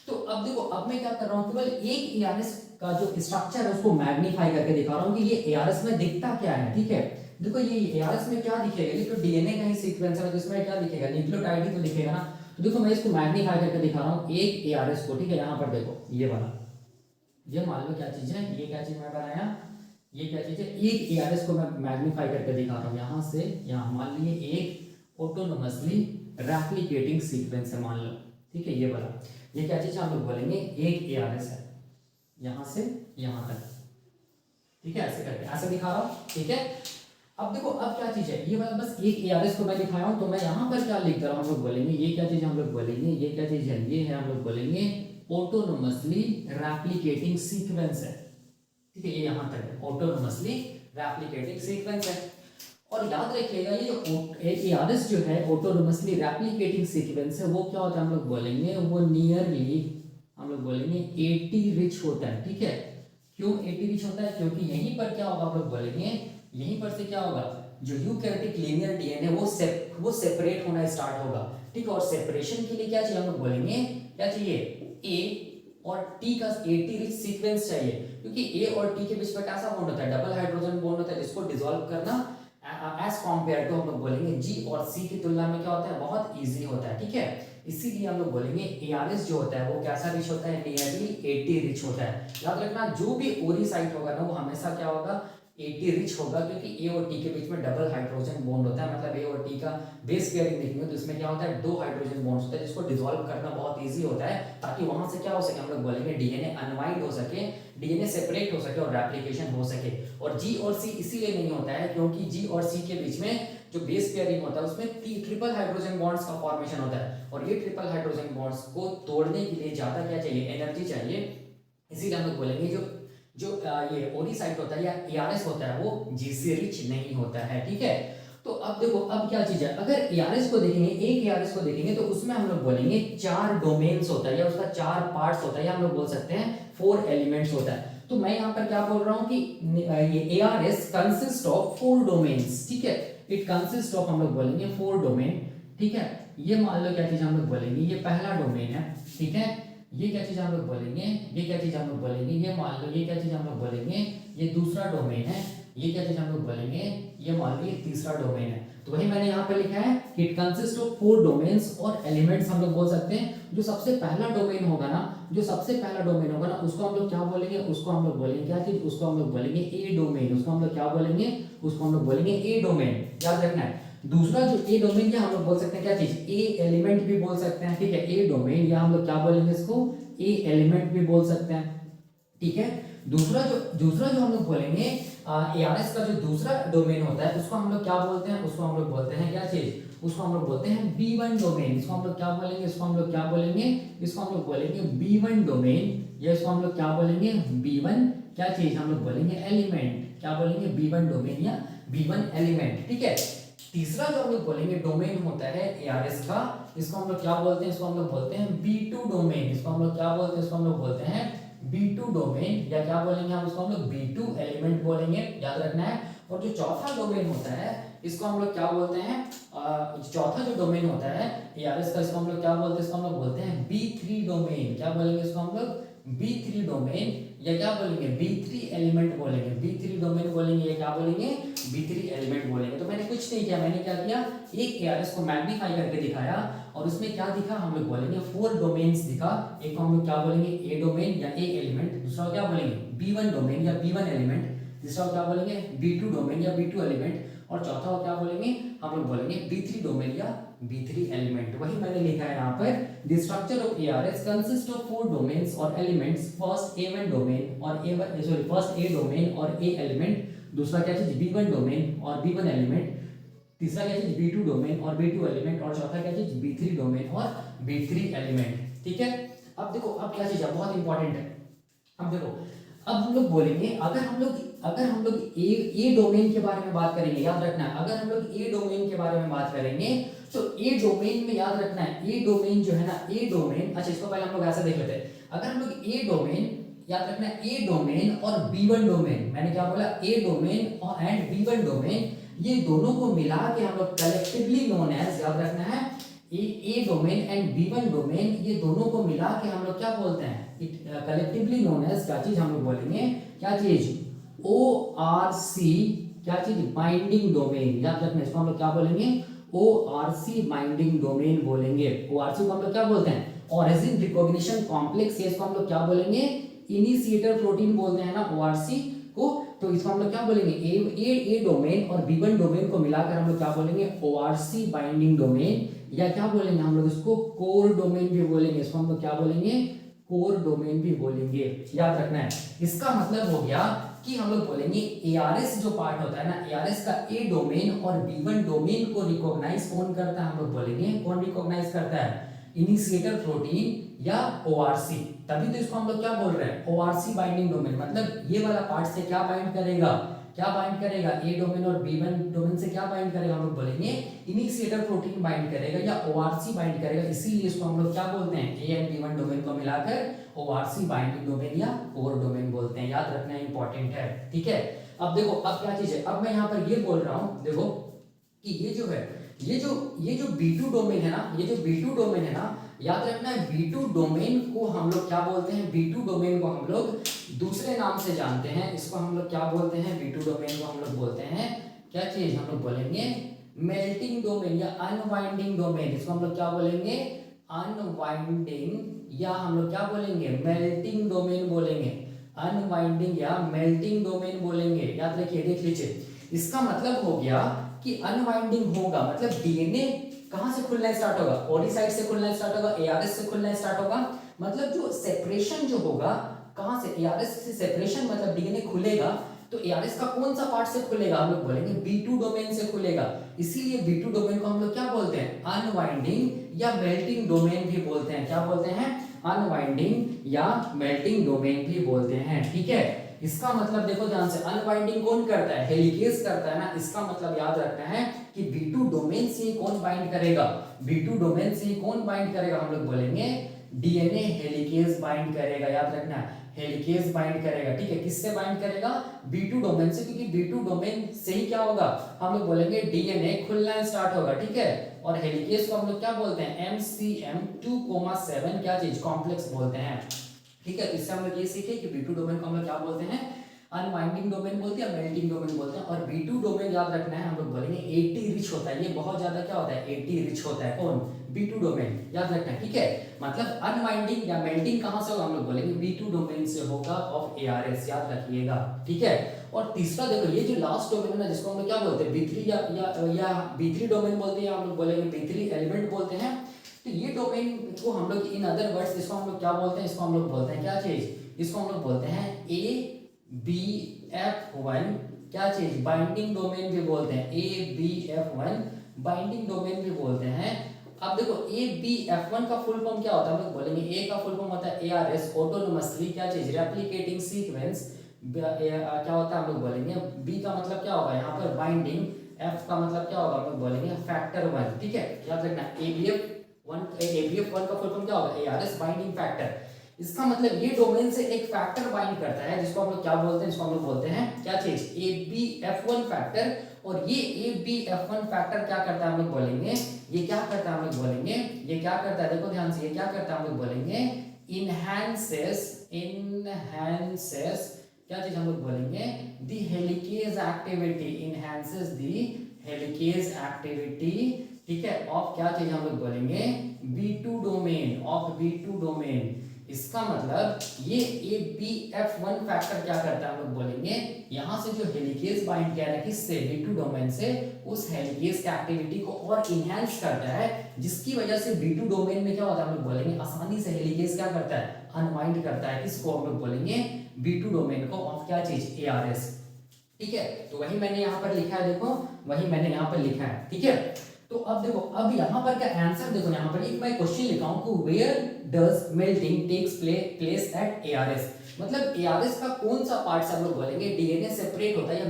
तो अब देखो, अब मैं क्या कर रहा हूँ, केवल एक एआरएस का जो स्ट्रक्चर है उसको मैग्नीफाई करके दिखा रहा हूँ कि ये एआरएस में दिखता क्या है, ठीक है। देखो ये एआरएस में क्या दिखेगा, ये तो डीएनए का ही सीक्वेंस है, तो इसमें क्या दिखेगा, न्यूक्लियोटाइड ही तो दिखेगा ना। तो देखो मैं इसको मैग्नीफाई करके दिखा रहा हूँ एक एआरएस को, ठीक है। यहाँ पर देखो ये वाला, ये मान लो क्या चीज है, ये क्या चीज मैं बनाया, ये क्या चीज है, एक एआरएस को मैं मैग्नीफाई करके दिखा रहा हूँ यहाँ से यहाँ। मान लीजिए एक ऑटोनोमसली रेप्लिकेटिंग सीक्वेंस है, मान लो, ठीक है। ये वाला, ये क्या चीज है, हम लोग बोलेंगे एक एआरएस है, यहाँ से यहाँ तक, ठीक है। ऐसे करके ऐसे दिखा रहा हूँ, ठीक है। अब देखो अब क्या चीज है, ये वाला बस एक एआरएस को मैं दिखाया हूँ, तो मैं यहाँ पर क्या लिख दे रहा हूँ, हम लोग बोलेंगे ये क्या चीज हम लोग बोलेंगे, ये क्या चीज है, ये है हम लोग बोलेंगे ऑटोनोमसली रेप्लिकेटिंग सीक्वेंस है, ठीक है। ये यहाँ तक है, ऑटोनोमसली रेप्लिकेटिंग सीक्वेंस है। और याद रखिएगा ये एआरएस जो है ऑटोनोमसली रेप्लिकेटिंग सीक्वेंस है, वो क्या होता है, हम लोग बोलेंगे वो नियरली हम लोग बोलेंगे 80 रिच होता है, ठीक है। क्यों 80 रिच होता है, क्योंकि यहीं पर क्या होगा, हम लोग बोलेंगे यहीं पर से क्या होगा, जो यूकैरियोटिक लीनियर डीएनए वो सेपरेट होना स्टार्ट होगा, ठीक है। और सेपरेशन के लिए क्या चाहिए, हम लोग बोलेंगे क्या चाहिए, ए और टी का 80 रिच सीक्वेंस चाहिए, क्योंकि ए और टी के बीच में कैसा बॉन्ड होता है, डबल हाइड्रोजन बॉन्ड होता है, जिसको डिसॉल्व करना एज कॉम्पेयर टू हम लोग बोलेंगे जी और सी की तुलना में क्या होता है, बहुत इजी होता है, ठीक है। इसीलिए हम लोग बोलेंगे एआरएस जो होता है वो कैसा रिच होता है, नियरली 80 रिच होता है। याद रखना जो भी ओरी साइट होगा ना वो हमेशा क्या होगा, 80 रिच होगा, क्योंकि ए और टी के बीच में डबल हाइड्रोजन बॉन्ड होता है। मतलब ए और टी का बेस पेयरिंग देखेंगे तो इसमें क्या होता है, दो हाइड्रोजन बॉन्ड्स होता है, जिसको डिसॉल्व करना बहुत इजी होता है, ताकि वहां से क्या हो सके, हम लोग बोलेंगे डीएनए अनवाइंड हो सके, डीएनए सेपरेट हो सके और रेप्लिकेशन हो सके। और जी और सी इसीलिए नहीं होता है क्योंकि जी और सी के बीच में जो बेस पेयरिंग होता है उसमें ट्रिपल हाइड्रोजन बॉन्ड्स का फॉर्मेशन होता है, और ये ट्रिपल हाइड्रोजन बॉन्ड्स को तोड़ने के लिए ज्यादा क्या चाहिए, एनर्जी चाहिए। इसीलिए हम लोग बोलेंगे जो जो ये ओरी साइट होता है या एआरएस होता है वो जी से रिच नहीं होता है, ठीक है। तो अब देखो अब क्या चीज है, अगर एआरएस को देखेंगे, एक एआरएस को देखेंगे तो उसमें हम लोग बोलेंगे 4 डोमेन्स होता है, या उसका 4 पार्ट्स होता है, या हम लोग बोल सकते हैं 4 एलिमेंट्स होता है। तो मैं यहाँ पर क्या बोल रहा हूँ कि ये एआरएस कंसिस्ट ऑफ 4 डोमेन्स, ठीक है। इट कंसिस्ट ऑफ हम लोग बोलेंगे 4 डोमेन, ठीक है। ये मान लो क्या चीज हम लोग बोलेंगे, ये पहला डोमेन है, ठीक है। ये क्या चीज हम लोग बोलेंगे, ये क्या चीज हम लोग बोलेंगे, ये मान लो ये क्या चीज हम लोग बोलेंगे, ये दूसरा डोमेन है। ये क्या चीज हम लोग बोलेंगे, ये मान लो ये तीसरा डोमेन है। तो वही मैंने यहाँ पे लिखा है कि इट कंसिस्ट ऑफ 4 डोमेन्स और एलिमेंट्स हम लोग बोल सकते हैं। जो सबसे पहला डोमेन होगा ना, जो सबसे पहला डोमेन होगा ना, उसको हम लोग क्या बोलेंगे, उसको हम लोग बोलेंगे क्या चीज, उसको हम लोग बोलेंगे ए डोमेन। उसको हम लोग क्या बोलेंगे, उसको हम लोग बोलेंगे ए डोमेन, याद रखना है। दूसरा जो ए डोमेन क्या हम लोग बोल सकते हैं, क्या चीज, ए एलिमेंट भी बोल सकते हैं, ठीक है। ए डोमेन या हम लोग क्या बोलेंगे इसको, ए एलिमेंट भी बोल सकते हैं, ठीक है। दूसरा जो हम लोग बोलेंगे एआरएस का जो दूसरा डोमेन होता है उसको हम लोग क्या बोलते हैं, उसको हम लोग बोलते हैं क्या चीज, उसको हम लोग बोलते हैं B1 डोमेन। इसको हम लोग क्या बोलेंगे, इसको हम लोग क्या बोलेंगे, इसको हम लोग बोलेंगे B1 डोमेन, या इसको हम लोग क्या बोलेंगे, B1 क्या चीज हम लोग बोलेंगे, एलिमेंट। क्या बोलेंगे, B1 डोमेन या B1 एलिमेंट, ठीक है। तीसरा जो हम लोग बोलेंगे डोमेन होता है एआरएस का, इसको हम लोग क्या बोलते हैं, इसको हम लोग बोलते हैं B2 डोमेन। इसको हम लोग क्या बोलते हैं, इसको हम लोग बोलते हैं B2 डोमेन, या क्या बोलेंगे हम उसको, हम लोग B2 एलिमेंट बोलेंगे, याद रखना है। और जो चौथा डोमेन होता है इसको हम लोग क्या बोलते हैं, चौथा जो डोमेन होता है एआरएस का, इसको हम लोग क्या बोलते हैं, इसको हम लोग बोलते हैं B3 डोमेन। क्या बोलेंगे इसको हम लोग, B3 डोमेन, या क्या बोलेंगे, B3 एलिमेंट बोलेंगे। B3 डोमेन बोलेंगे या क्या बोलेंगे, B3 एलिमेंट बोलेंगे। तो मैंने कुछ नहीं किया, मैंने क्या किया, एक एआरएस को मैग्नीफाई करके दिखाया, और उसमें क्या दिखा, हम लोग बोलेंगे 4 डोमेन्स दिखा। एक को हम लोग क्या बोलेंगे, ए डोमेन या ए एलिमेंट। दूसरा क्या बोलेंगे, B1 डोमेन या B1 एलिमेंट। तीसरा क्या बोलेंगे, B2 डोमेन या B2 एलिमेंट। और चौथा क्या बोलेंगे, हम लोग बोलेंगे B3 डोमेन या B3 एलिमेंट। वही मैंने लिखा है यहाँ पर, the structure of ARS consist of 4 domains और एलिमेंट्स, फर्स्ट A1 डोमेन और फर्स्ट A डोमेन और A एलिमेंट, दूसरा क्या चीज B1 डोमेन और B1 एलिमेंट, तीसरा क्या चीज B2 डोमेन और B2 एलिमेंट, और चौथा क्या चीज B3 डोमेन और B3 एलिमेंट। ठीक है, अब देखो अब क्या चीज है बहुत इंपॉर्टेंट है। अब देखो अब हम लोग बोलेंगे, अगर हम लोग ए डोमेन के बारे में बात करेंगे, याद रखना है अगर हम लोग ए डोमेन के बारे में बात करेंगे तो ए डोमेन में याद रखना है ए डोमेन जो है ना, ए डोमेन, अच्छा इसको पहले हम लोग ऐसा देख लेते हैं। अगर हम लोग ए डोमेन, याद रखना है ए डोमेन और B1 डोमेन, मैंने क्या बोला, ए डोमेन और एंड B1 डोमेन, ये दोनों को मिला के हम लोग कलेक्टिवली नोन एज, याद रखना है ए डोमेन एंड B1 डोमेन, ये दोनों को मिला के हम लोग क्या बोलते हैं, कलेक्टिवली नोन एज क्या चीज हम लोग बोलेंगे, क्या चीज ORC, क्या चीज बाइंडिंग डोमेन, याद रखना इसको हम लोग क्या बोलेंगे, ORC बाइंडिंग डोमेन बोलेंगे। ORC को हम लोग क्या बोलते हैं, ऑरिजिन रिकॉग्निशन कॉम्प्लेक्स, इसको हम लोग क्या बोलेंगे, इनिशिएटर प्रोटीन बोलते हैं ना ORC को, तो इसको हम लोग क्या बोलेंगे, ए डोमेन और B1 डोमेन को मिलाकर हम लोग क्या बोलेंगे, ORC बाइंडिंग डोमेन, या क्या बोलेंगे हम लोग इसको कोर डोमेन भी बोलेंगे, इसको हम लोग क्या बोलेंगे, कोर डोमेन भी बोलेंगे। याद रखना है, इसका मतलब हो गया कि हम लोग बोलेंगे ARS जो पार्ट होता है ना, ARS का ए डोमेन और B1 डोमेन को रिकॉग्नाइज कौन करता है, हम लोग बोलेंगे कौन रिकॉग्नाइज करता है, इनिशिएटर प्रोटीन या ORC। तभी तो इसको हम लोग क्या बोल रहे हैं, ORC बाइंडिंग डोमेन, मतलब ये वाला पार्ट से क्या बाइंड करेगा, क्या बाइंड करेगा, ए डोमेन और B1 डोमेन से क्या बाइंड करेगा, हम लोग बोलेंगे इनिशिएटर प्रोटीन बाइंड करेगा या ORC बाइंड करेगा, इसीलिए इसको हम लोग क्या बोलते हैं, ए एंड B1 डोमेन को मिलाकर ORC बाइंडिंग डोमेन या कोर डोमेन बोलते हैं। याद रखना इंपॉर्टेंट है, ठीक है। अब देखो अब क्या चीज है, अब मैं यहाँ पर ये बोल रहा हूँ, देखो कि ये जो है, ये जो B2 डोमेन है ना, ये जो B2 डोमेन है ना, याद रखना है B2 डोमेन को हम लोग क्या बोलते हैं, B2 डोमेन को हम लोग दूसरे नाम से जानते हैं, इसको हम लोग क्या बोलते हैं, B2 डोमेन को हम लोग बोलते हैं क्या चीज, हम लोग बोलेंगे मेल्टिंग डोमेन या अनवाइंडिंग डोमेन, इसको हम लोग क्या बोलेंगे, अनवाइंडिंग या हम लोग क्या बोलेंगे, मेल्टिंग डोमेन बोलेंगे, अनवाइंडिंग या मेल्टिंग डोमेन बोलेंगे। याद रखिए, देख लीजिए, इसका मतलब हो गया कि अनवाइंडिंग होगा, मतलब डीएनए कहां से खुलना स्टार्ट होगा, ओडी साइड से खुलना स्टार्ट होगा, एआरएस से खुलना स्टार्ट होगा, मतलब जो सेपरेशन जो होगा कहां से, एआरएस से सेपरेशन, मतलब डीएनए खुलेगा तो एआरएस का कौन सा पार्ट से खुलेगा, हम लोग बोलेंगे B2 डोमेन से खुलेगा, इसीलिए B2 डोमेन को हम लोग क्या बोलते हैं, अनवाइंडिंग या मेल्टिंग डोमेन भी बोलते हैं। क्या बोलते हैं, अनवाइंडिंग या मेल्टिंग डोमेन भी बोलते हैं, ठीक है। इसका मतलब देखो ध्यान से, अनवाइंडिंग कौन करता है, हेलिकेज करता है ना, इसका मतलब याद रखना है कि B2 डोमेन से ही कौन बाइंड करेगा, B2 डोमेन से ही कौन बाइंड करेगा, हम लोग बोलेंगे डीएनए हेलिकेज बाइंड करेगा। याद रखना है, हेलिकेज बाइंड करेगा, ठीक है। किससे बाइंड करेगा, B2 डोमेन से, क्योंकि B2 डोमेन से ही क्या होगा, हम लोग बोलेंगे डीएनए खुलना स्टार्ट होगा, ठीक है। और हेलिकेज को हम लोग क्या बोलते हैं, MCM2,7 क्या चीज, कॉम्प्लेक्स बोलते हैं, ठीक है। तो इससे हम लोग ये सीखे कि B2 डोमेन को हम लोग क्या बोलते हैं, अनवाइंडिंग डोमेन बोलते हैं, मेल्टिंग डोमेन बोलते हैं। और B2 डोमेन याद रखना है, हम लोग बोलेंगे 80 रिच होता है, ये बहुत ज्यादा क्या होता है, 80 रिच होता है, कौन, B2 डोमेन, याद रखना है, ठीक है। मतलब अनवाइंडिंग या मेल्टिंग कहां से होगा, हम लोग बोलेंगे B2 डोमेन से होगा ऑफ ARS, याद रखिएगा, ठीक है। और तीसरा देखो, ये जो लास्ट डोमेन है ना, जिसको हम लोग क्या बोलते हैं, B3 या B3 डोमेन बोलते हैं, हम लोग बोलेंगे B3 एलिमेंट बोलते हैं। तो ये डोमेन को हम लोग इन अदर वर्ड्स, इसको हम लोग क्या बोलते हैं, इसको हम लोग बोलते हैं क्या चीज, इसको हम लोग बोलते हैं ABF1 क्या चीज, बाइंडिंग डोमेन भी बोलते हैं, ABF1 बाइंडिंग डोमेन भी बोलते हैं। अब देखो ABF1 का फुल फॉर्म क्या होता है, हम लोग बोलेंगे A का फुल फॉर्म होता है ARS, ऑटोनोमसली क्या चीज, रेप्लिकेटिंग सीक्वेंस, क्या होता है हम लोग बोलेंगे, B का मतलब क्या होगा यहाँ पर बाइंडिंग, F का मतलब क्या होगा, हम लोग बोलेंगे फैक्टर 1, ठीक है। याद रखना ABF1 का फुल फॉर्म क्या होगा, ARS बाइंडिंग फैक्टर। इसका मतलब ये डोमेन से एक फैक्टर बाइंड करता है, जिसको हम लोग क्या बोलते हैं, इसको हम लोग बोलते हैं क्या चीज, ABF1 फैक्टर। और ये ABF1 फैक्टर क्या करता है, हम लोग बोलेंगे, ये क्या करता है, हम लोग बोलेंगे, ये क्या करता है, देखो ध्यान से, ये क्या करता है, हम लोग बोलेंगे इनहैंसेस क्या चीज, हम लोग बोलेंगे the helicase activity, enhances the helicase activity, ठीक है, ऑफ क्या चीज, हम लोग बोलेंगे B2 domain, of B2 domain. इसका मतलब ये ABF1 फैक्टर क्या करता है, हम लोग बोलेंगे यहां से जो हेलिकेज बाइंड किया है किससे, B2 डोमेन से, उस हेलिकेज की एक्टिविटी को और इनहैंस करता है, जिसकी वजह से B2 डोमेन में क्या होता है, हम लोग बोलेंगे आसानी से हेलिकेज क्या करता है, अनवाइंड करता है, किसको हम लोग बोलेंगे B2 डोमेन को, ऑफ क्या चीज, ARS। ठीक है। तो वही मैंने यहाँ पर लिखा है, देखो वही मैंने यहाँ पर लिखा है, ठीक है। तो अब देखो, अब यहाँ पर का आंसर देखो, यहाँ पर एक मैं क्वेश्चन लिखा हूँ कि where does melting takes place at ARS, मतलब एआरएस का कौन सा पार्ट से हम लोग बोलेंगे डीएनए सेपरेट होता है या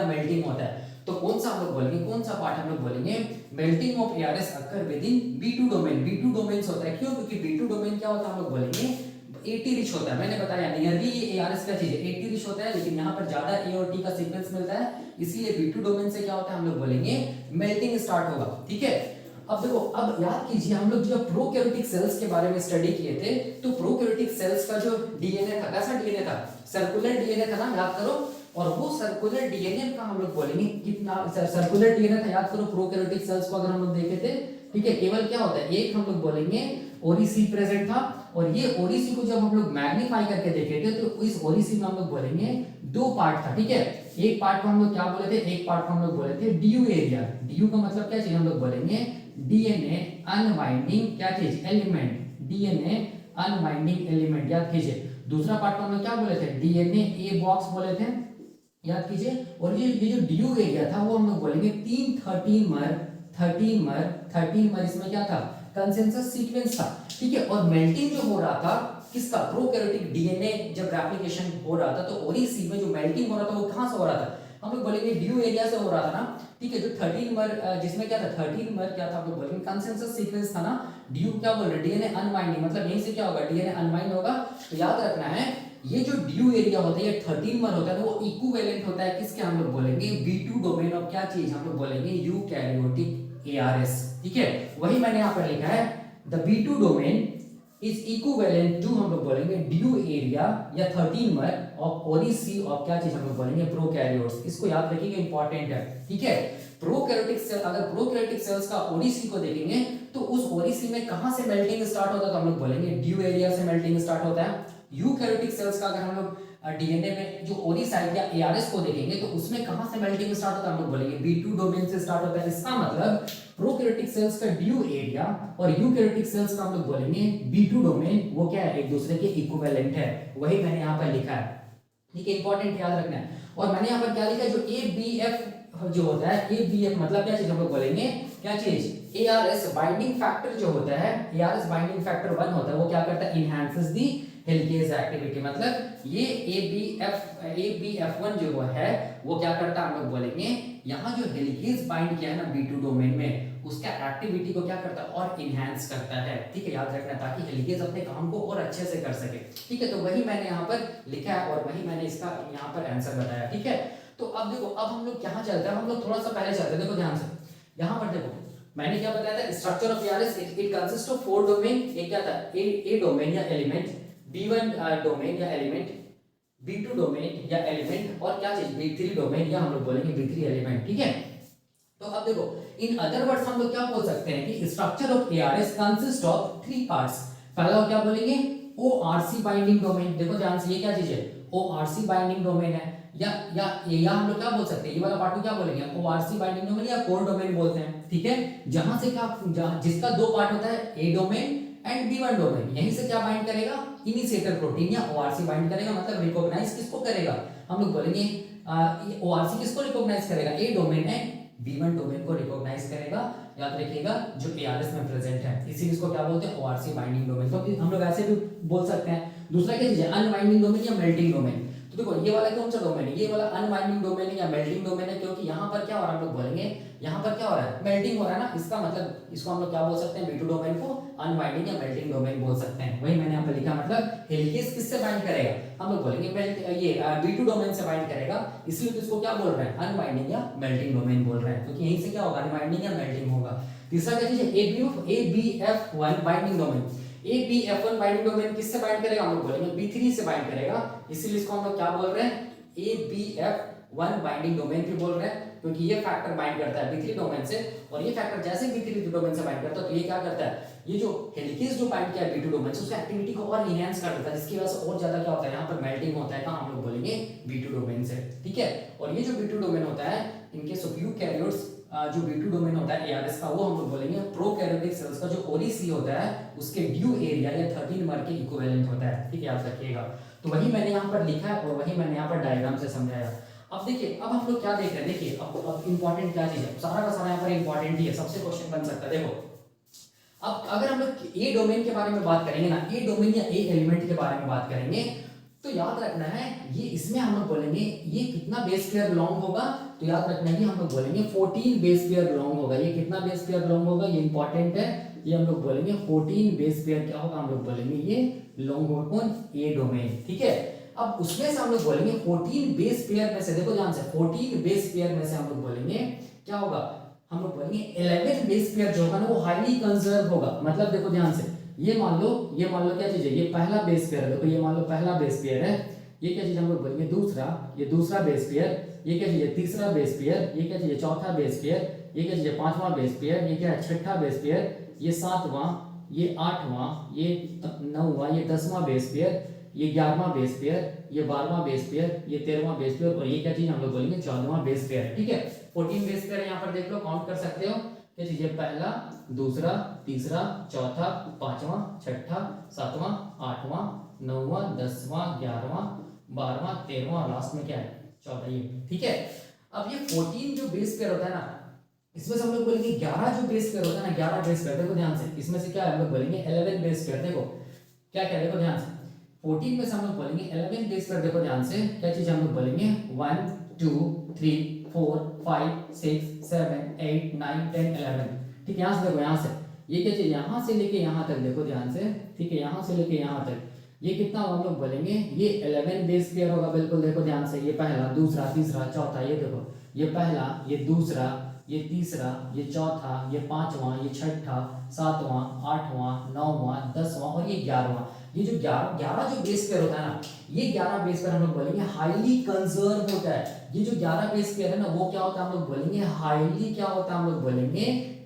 मेल्टिंग होता है, तो कौन सा हम लोग बोलेंगे, कौन सा पार्ट हम लोग बोलेंगे, melting of ARS occur with in B2 domain. B2 domain होता है, क्यों, क्योंकि B2 डोमेन क्या होता है, हम लोग बोलेंगे AT रिच होता है। मैंने बताया नियरली ये एआरएस क्या चीज है, AT रिच होता है, लेकिन यहाँ पर ज्यादा A और T का सीक्वेंस मिलता है, इसीलिए B2 डोमेन से क्या होता है, हम लोग बोलेंगे मेल्टिंग स्टार्ट होगा, ठीक है। अब देखो, अब याद कीजिए हम लोग जब प्रोकैरियोटिक सेल्स के बारे में स्टडी किए थे, तो प्रोकैरियोटिक सेल्स का जो डीएनए था, कैसा डीएनए था, सर्कुलर डीएनए था ना, याद करो। और वो सर्कुलर डीएनए का हम लोग बोलेंगे कितना सर्कुलर डीएनए था, याद करो। प्रोकैरियोटिक सेल्स को अगर हम लोग देखे थे, ठीक है, केवल क्या होता है, एक हम लोग बोलेंगे ओरिसी प्रेजेंट था, और ये ओरिसी को जब हम लोग मैग्नीफाई करके देखे थे, तो इस ओरिसी में हम लोग बोलेंगे दो पार्ट था, ठीक है। एक पार्ट को हम लोग क्या बोले थे, एक पार्ट को हम लोग बोले थे डीयू एरिया। डीयू का मतलब क्या चीज, हम लोग बोलेंगे डीएनए अनवाइंडिंग क्या चीज, एलिमेंट, डीएनए अनवाइंडिंग एलिमेंट, याद कीजिए। दूसरा पार्ट को हम लोग क्या बोले थे, डीएनए ए बॉक्स बोले थे, याद कीजिए। और ये जो डीयू एरिया था वो हम लोग बोलेंगे 13 मर, इसमें क्या था, कंसेंसस सीक्वेंस था, ठीक है। और मेल्टिंग जो हो रहा था किसका, प्रोकैरियोटिक डीएनए जब रेप्लिकेशन हो रहा था, तो ओरिसी में जो मेल्टिंग हो रहा था वो कहां से हो रहा था, हम लोग बोलेंगे डीयू एरिया से हो रहा था ना, ठीक है। जो 13 मर जिसमें क्या था, 13 मर क्या था, हम लोग बोलेंगे कंसेंसस सीक्वेंस था ना। डीयू क्या बोल रहे हैं, डीएनए अनवाइंडिंग, मतलब यहीं से क्या होगा, डीएनए अनवाइंड होगा। तो याद रखना है, ये जो डीयू एरिया होता है, ये 13 मर होता है, वो इक्विवेलेंट होता है किसके, हम लोग बोलेंगे B2 डोमेन ऑफ क्या चीज, हम लोग बोलेंगे यूकैरियोटिक एआरएस, ठीक है। वही मैंने यहां पर लिखा है, the B2 domain is equivalent to, हम लोग बोलेंगे डीयू एरिया या 13 मर ऑफ ओरिसी ऑफ क्या चीज, हम लोग बोलेंगे प्रोकैरियोट्स। इसको याद रखिएगा, इंपॉर्टेंट है, ठीक है। प्रोकैरियोटिक सेल, अगर प्रोकैरियोटिक सेल्स का ओरिसी को देखेंगे, तो उस ओरिसी में कहां से मेल्टिंग स्टार्ट होता है, तो हम लोग बोलेंगे डीयू एरिया से मेल्टिंग स्टार्ट होता है। यूकैरियोटिक सेल्स का अगर हम लोग डीएनए में जो ओरिसाइट या एआरएस को देखेंगे, तो उसमें कहां से मेल्टिंग स्टार्ट होता है, हम लोग बोलेंगे B2 डोमेन से स्टार्ट होता है। इसका मतलब प्रोकैरियोटिक सेल्स का डीयू एरिया और यूकैरियोटिक सेल्स का हम लोग बोलेंगे B2 डोमेन, वो क्या है, एक दूसरे के इक्विवेलेंट है। वही मैंने यहाँ पर लिखा है, ठीक है, इंपॉर्टेंट याद रखना है। और मैंने यहाँ पर क्या लिखा है, जो ABF जो होता है, ABF मतलब क्या चीज, हम लोग बोलेंगे क्या चीज, ARS बाइंडिंग फैक्टर जो होता है, ARS बाइंडिंग फैक्टर 1 होता है, वो क्या करता है, इनहैंसेस दी हेलिकेज एक्टिविटी। मतलब ये ABF1 जो है वो क्या करता है, हम लोग बोलेंगे यहाँ जो हेलिकेज बाइंड किया है ना B2 डोमेन में, उसका एक्टिविटी को क्या करता है, और इनहैंस करता है, ठीक है, याद रखना, ताकि हेलिकेज अपने काम को और अच्छे से कर सके, ठीक है। तो वही मैंने यहाँ पर लिखा है और वही मैंने इसका यहाँ पर आंसर बताया, ठीक है। तो अब देखो, अब हम लोग कहाँ चलते हैं, हम लोग थोड़ा सा पहले चलते हैं, देखो ध्यान से, यहाँ पर देखो मैंने क्या बताया था, structure of ARS, it consist of 4 domain. एक क्या था, ए डोमेन या एलिमेंट, B1 डोमेन या एलिमेंट, B2 डोमेन या एलिमेंट, और क्या चीज B3 डोमेन या हम लोग बोलेंगे B3 एलिमेंट, ठीक है। तो अब देखो, इन अदर वर्ड्स हम लोग क्या बोल सकते हैं कि structure of ARS consist of 3 parts. पहला क्या बोलेंगे, ORC बाइंडिंग डोमेन। देखो ध्यान से, ये क्या चीज है, ORC बाइंडिंग डोमेन है, या हम लोग क्या बोल सकते हैं, ये वाला पार्ट को क्या बोलेंगे, ORC बाइंडिंग डोमेन या कोर डोमेन बोलते हैं, ठीक है। जहां से क्या, जिसका दो पार्ट होता है, A domain and B1 domain, यहीं से क्या बाइंड करेगा, इनिशिएटर प्रोटीन या ORC बाइंड करेगा, मतलब रिकॉग्नाइज किसको करेगा, हम लोग बोलेंगे ORC किसको रिकॉग्नाइज करेगा, A domain and B1 domain को रिकॉग्नाइज करेगा, याद रखिएगा, जो ARS में प्रेजेंट है, इसीलिए इसको क्या बोलते हैं, ORC बाइंडिंग डोमेन। तो हम लोग ऐसे भी बोल सकते हैं। दूसरा क्या चीज है, अनबाइंडिंग डोमेन या मेल्टिंग डोमेन। तो देखो, ये वाला कौन सा डोमेन है, ये वाला अनबाइंडिंग डोमेन है या मेल्टिंग डोमेन है, क्योंकि यहाँ पर क्या हो रहा है, हम लोग बोलेंगे यहाँ पर क्या हो रहा है, मेल्टिंग हो रहा है ना, इसका मतलब इसको हम लोग क्या बोल सकते हैं, B2 डोमेन को अनबाइंडिंग या मेल्टिंग डोमेन बोल सकते हैं। वही मैंने यहाँ पर लिखा, मतलब हेलिकेज किससे बाइंड करेगा, हम लोग बोलेंगे ये B2 डोमेन से बाइंड करेगा, इसलिए तो इसको क्या बोल रहे हैं, अनबाइंडिंग या मेल्टिंग डोमेन बोल रहे हैं, क्योंकि यहीं से क्या होगा, अनबाइंडिंग या मेल्टिंग होगा। तीसरा क्या चीज है, ABF1 binding domain. ABF1 binding domain किससे बाइंड करेगा, हम लोग बोलेंगे B3 से बाइंड करेगा, इसीलिए इसको हम लोग क्या बोल रहे हैं, ABF1 बाइंडिंग डोमेन भी बोल रहे हैं, क्योंकि ये फैक्टर बाइंड करता है B3 डोमेन से, और ये फैक्टर जैसे B3 डोमेन से बाइंड करता है, तो ये क्या करता है, ये जो हेलिकेज जो बाइंड किया है B2 डोमेन से, उसका एक्टिविटी को और एनहांस कर देता है, जिसकी वजह से और ज्यादा क्या होता है, यहाँ पर मेल्टिंग होता है, हम लोग बोलेंगे B2 डोमेन से, ठीक है। और ये जो B2 डोमेन होता है, इनके केस ऑफ यूकैरियोट्स, जो B2 डोमेन होता है ARS का, वो हम लोग बोलेंगे प्रोकैरियोटिक सेल्स का जो ओरिसी होता है, उसके ड्यू एरिया या 13 मर के इक्विवेलेंट होता है, ठीक है, याद रखिएगा। तो वही मैंने यहाँ पर लिखा है और वही मैंने यहाँ पर डायग्राम से समझाया। अब देखिए, अब हम लोग क्या देख रहे हैं, देखिए अब इंपॉर्टेंट क्या चीज है, सारा का सारा यहाँ पर इंपॉर्टेंट ही है, सबसे क्वेश्चन बन सकता है। देखो अब अगर हम लोग ए डोमेन के बारे में बात करेंगे ना, ए डोमेन या ए एलिमेंट के बारे में बात करेंगे, तो याद रखना है ये, इसमें हम लोग बोलेंगे ये कितना बेस पेयर लॉन्ग होगा, तो याद रखना है कि हम लोग बोलेंगे 14 बेस पेयर लॉन्ग होगा। ये कितना बेस पेयर लॉन्ग होगा, ये इंपॉर्टेंट है, ये हम लोग बोलेंगे 14 बेस पेयर क्या होगा, हम लोग बोलेंगे ये लॉन्ग होगा, कौन, ए डोमेन, ठीक है। अब उसमें से हम लोग बोलेंगे 14 बेस पेयर में से, देखो ध्यान से, 14 बेस पेयर में से हम लोग बोलेंगे क्या होगा, हम लोग बोलेंगे 11 बेस पेयर जो होगा ना वो हाईली कंजर्व होगा। मतलब देखो ध्यान से, ये मान लो क्या चीज है, ये पहला बेस पेयर है, देखो ये मान लो पहला बेस पेयर है, ये क्या चीज हम लोग बोलेंगे दूसरा, ये दूसरा बेस पेयर, ये क्या चीज है तीसरा बेस पेयर, ये क्या चीज है चौथा बेस पेयर, ये क्या चीज है पांचवा बेस पेयर, ये क्या है छठा बेस पेयर, ये सातवां, ये आठवां, ये नौवां, ये 10वां बेस पेयर, ये 11वां बेस पेयर, ये 12वां बेस पेयर, ये 13वां बेस पेयर, और ये क्या चीज हम लोग बोलेंगे 14वां बेस पेयर, ठीक है। 14 बेस पेयर यहाँ पर देख लो, काउंट कर सकते हो, क्या चीज है पहला, दूसरा, तीसरा, चौथा, पांचवा, छठा, सातवां, आठवां, नौवां, 10वां, 11वां, 12वां, 13वां, लास्ट में क्या है 14, ये ठीक है। अब ये 14 जो बेस पेयर होता है ना, इसमें से हम लोग बोलेंगे 11 जो बेस पेयर होता है ना, 11 बेस पेयर, देखो ध्यान से, इसमें से क्या है हम लोग बोलेंगे 11 बेस पेयर, देखो क्या क्या, देखो ध्यान से, 14 में से हम लोग बोलेंगे 11 बेस पेयर, देखो ध्यान से क्या चीज हम लोग बोलेंगे 1 2 3 4 5 6 7 8 9 10 11, ठीक है। यहाँ से देखो, यहाँ से ये क्या चीज, यहाँ से लेके यहाँ तक देखो ध्यान से, ठीक है, यहाँ से लेके यहाँ तक ये कितना हम लोग बोलेंगे, ये 11 बेस पेयर होगा, बिल्कुल देखो ध्यान से, ये पहला, दूसरा, तीसरा, चौथा, ये देखो ये पहला, ये दूसरा, ये तीसरा, ये चौथा, ये पांचवा, ये छठा, सातवां, आठवां, नौवां, 10वां और ये 11वां। ये जो 11 जो बेस पेयर होता है ना, ये 11 बेस पेयर हम लोग बोलेंगे हाईली कंजर्व होता है। ये जो 11 बेस पेयर है ना, वो क्या होता है हम लोग बोलेंगे हाईली, क्या होता है हम लोग बोलेंगे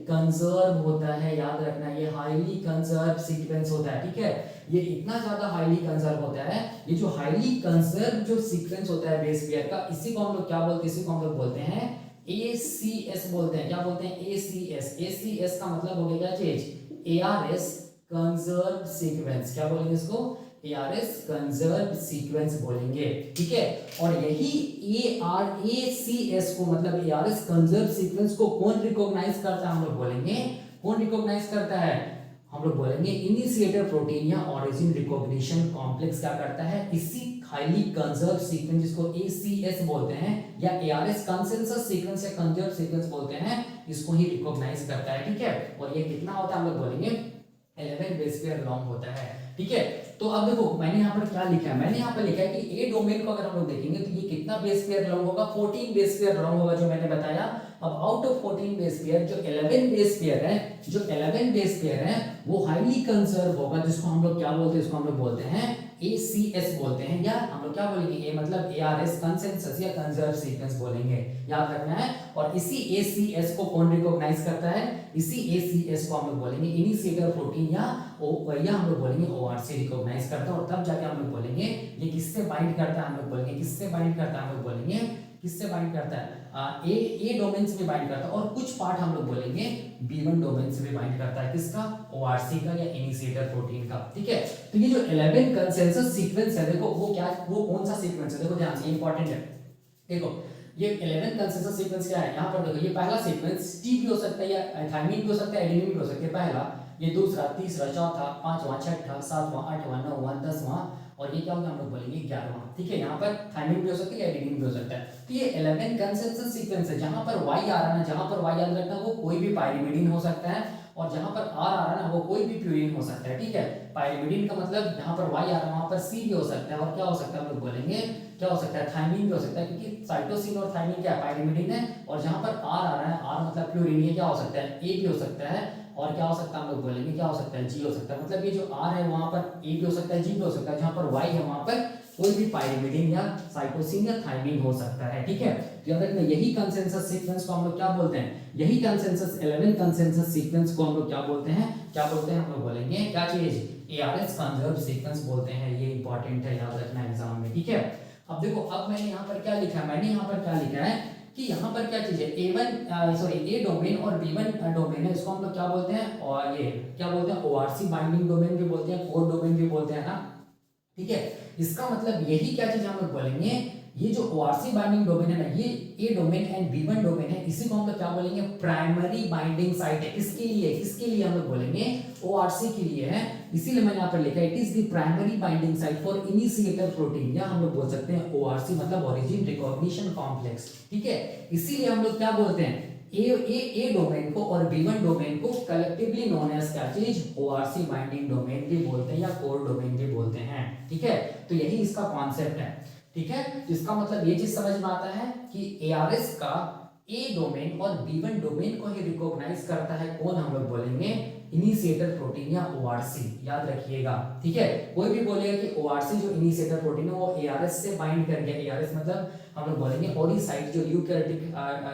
कंजर्व होता है। याद रखना, ये हाईली कंजर्व सीक्वेंस होता है, ठीक है। ये इतना ज्यादा हाईली कंजर्व होता है, ये जो हाईली कंजर्व जो सीक्वेंस होता है बेस पेयर का, इसी को हम लोग क्या बोलते हैं, इसी को हम लोग बोलते हैं ACS बोलते हैं। क्या बोलते हैं, ACS। ACS का मतलब हो गया क्या चीज, ARS कंजर्व सीक्वेंस। क्या बोलेंगे इसको, ARS कंजर्व सीक्वेंस बोलेंगे, ठीक है। और यही ACS को, मतलब ARS कंजर्व सीक्वेंस को कौन रिकॉग्नाइज करता है, हम लोग बोलेंगे कौन रिकॉग्नाइज करता है, हम लोग बोलेंगे इनिशिएटर प्रोटीन या ऑरिजिन रिकॉग्निशन कॉम्प्लेक्स क्या करता है, इसी हाईली कंजर्व सीक्वेंस जिसको ACS बोलते हैं या ARS कंसेंसस सीक्वेंस या कंजर्व सीक्वेंस बोलते हैं, इसको ही रिकॉग्नाइज करता है, ठीक है। और ये कितना होता है हम लोग बोलेंगे 11 बेस पेयर लॉन्ग होता है, ठीक है। तो अब देखो मैंने यहाँ पर क्या लिखा है, मैंने यहाँ पर लिखा है कि ए डोमेन को अगर हम लोग देखेंगे तो ये कितना बेस पेयर लॉन्ग होगा, 14 बेस पेयर लॉन्ग होगा जो मैंने बताया। अब आउट ऑफ 14 बेस पेयर जो 11 बेस पेयर है, जो 11 बेस पेयर है वो हाईली कंजर्व होगा, जिसको हम लोग क्या बोलते हैं, इसको हम लोग बोलते हैं ACS बोलते हैं, या हम लोग क्या बोलेंगे, ए मतलब ARS कंसेंसस या कंजर्व सीक्वेंस बोलेंगे, याद रखना है। और इसी ACS को कौन रिकॉग्नाइज करता है, इसी ACS को हम लोग बोलेंगे इनिशिएटर प्रोटीन या हम लोग बोलेंगे ORC रिकॉग्नाइज करता है। और तब जाके हम लोग बोलेंगे ये किससे बाइंड करता है, हम लोग बोलेंगे किससे बाइंड करता है, हम लोग बोलेंगे किससे बाइंड करता है, ए डोमेन से भी बाइंड करता है, और कुछ पार्ट हम लोग बोलेंगे B1 डोमेन से भी बाइंड करता है, किसका, ORC का या इनिशिएटर प्रोटीन का, ठीक है। तो ये जो 11 कंसेंसस सीक्वेंस है, देखो वो क्या, वो कौन सा सीक्वेंस है, देखो ध्यान से, इंपॉर्टेंट है। देखो ये 11 कंसेंसस सीक्वेंस क्या है, यहाँ पर देखो ये पहला सीक्वेंस T भी हो सकता है या थाइमिन भी हो सकता है, एडेनिन भी हो सकता है, पहला, ये दूसरा, तीसरा, चौथा, पांचवा, छठा, सातवां, आठवां, नौवां, 10वां, और ये क्या होगा हम लोग बोलेंगे 11वां, ठीक है। यहाँ पर थाइमिन भी हो सकता है या एडेनिन भी हो सकता है। तो ये 11 कंसेंसस सीक्वेंस है, जहां पर Y आ रहा है ना, जहां पर Y याद रखना वो कोई भी पाइरिमिडीन हो सकता है, और जहां पर R आ रहा है ना वो कोई भी प्यूरिन हो सकता है, ठीक है। पाइरिमिडीन का मतलब जहां पर Y आ रहा है वहां पर C भी हो सकता है, और क्या हो सकता है हम लोग बोलेंगे, क्या हो सकता है, थाइमिन भी हो सकता है, क्योंकि साइटोसिन और थाइमिन क्या है, पाइरिमिडीन है। और जहां पर R आ रहा है, R मतलब प्यूरिन, ये क्या हो सकता है, A भी हो सकता है, और क्या हो सकता है हम लोग बोलेंगे, क्या हो सकता है, G हो सकता है। मतलब ये जो R है वहां पर A भी हो सकता है, G भी हो सकता है, जहां पर Y है वहां पर कोई भी पाइरिमिडीन या साइटोसिन या थाइमिन हो सकता है, ठीक है। तो याद रखना यही कंसेंसस सीक्वेंस को हम लोग क्या बोलते हैं, यही कंसेंसस 11 कंसेंसस सीक्वेंस को हम लोग क्या बोलते हैं, क्या बोलते हैं, हम लोग बोलेंगे क्या चीज, ARS कंजर्व सीक्वेंस बोलते हैं। ये इंपॉर्टेंट है, याद रखना एग्जाम में, ठीक है। अब देखो, अब मैंने यहाँ पर क्या लिखा है, मैंने यहाँ पर क्या लिखा है कि यहाँ पर क्या चीज है, ए डोमेन और B1 डोमेन है, इसको हम लोग क्या बोलते हैं, और ये क्या बोलते हैं, ORC बाइंडिंग डोमेन भी बोलते हैं, कोर डोमेन भी बोलते हैं ना, ठीक है। इसका मतलब यही क्या चीज हम लोग बोलेंगे, ये जो ORC बाइंडिंग डोमेन है ना, ये A domain and B1 domain है, इसी को हम लोग क्या बोलेंगे, प्राइमरी बाइंडिंग साइट है। किसके लिए हम लोग बोलेंगे, ORC के लिए है, इसीलिए मैंने यहाँ पर लिखा है it is the primary binding site for initiator protein, या हम लोग बोल सकते हैं ORC मतलब ओरिजिन रिकॉग्निशन कॉम्प्लेक्स, ठीक है। इसीलिए हम लोग क्या बोलते हैं, ए डोमेन को और B1 डोमेन को कलेक्टिवली नोन एज क्या चीज, ORC बाइंडिंग डोमेन भी बोलते हैं या कोर डोमेन भी बोलते हैं, ठीक है। तो यही इसका कॉन्सेप्ट है, ठीक है। तो इसका मतलब ये चीज समझ में आता है कि ARS का A डोमेन और B1 डोमेन को ही रिकॉग्नाइज करता है, कौन, हम लोग बोलेंगे इनिशिएटर प्रोटीन या ORC, याद रखिएगा, ठीक है। कोई भी बोलेगा कि ORC जो इनिशिएटर प्रोटीन है वो ARS से बाइंड कर गया, ARS मतलब हम लोग बोलेंगे ओरी साइट जो यूकैरियोटिक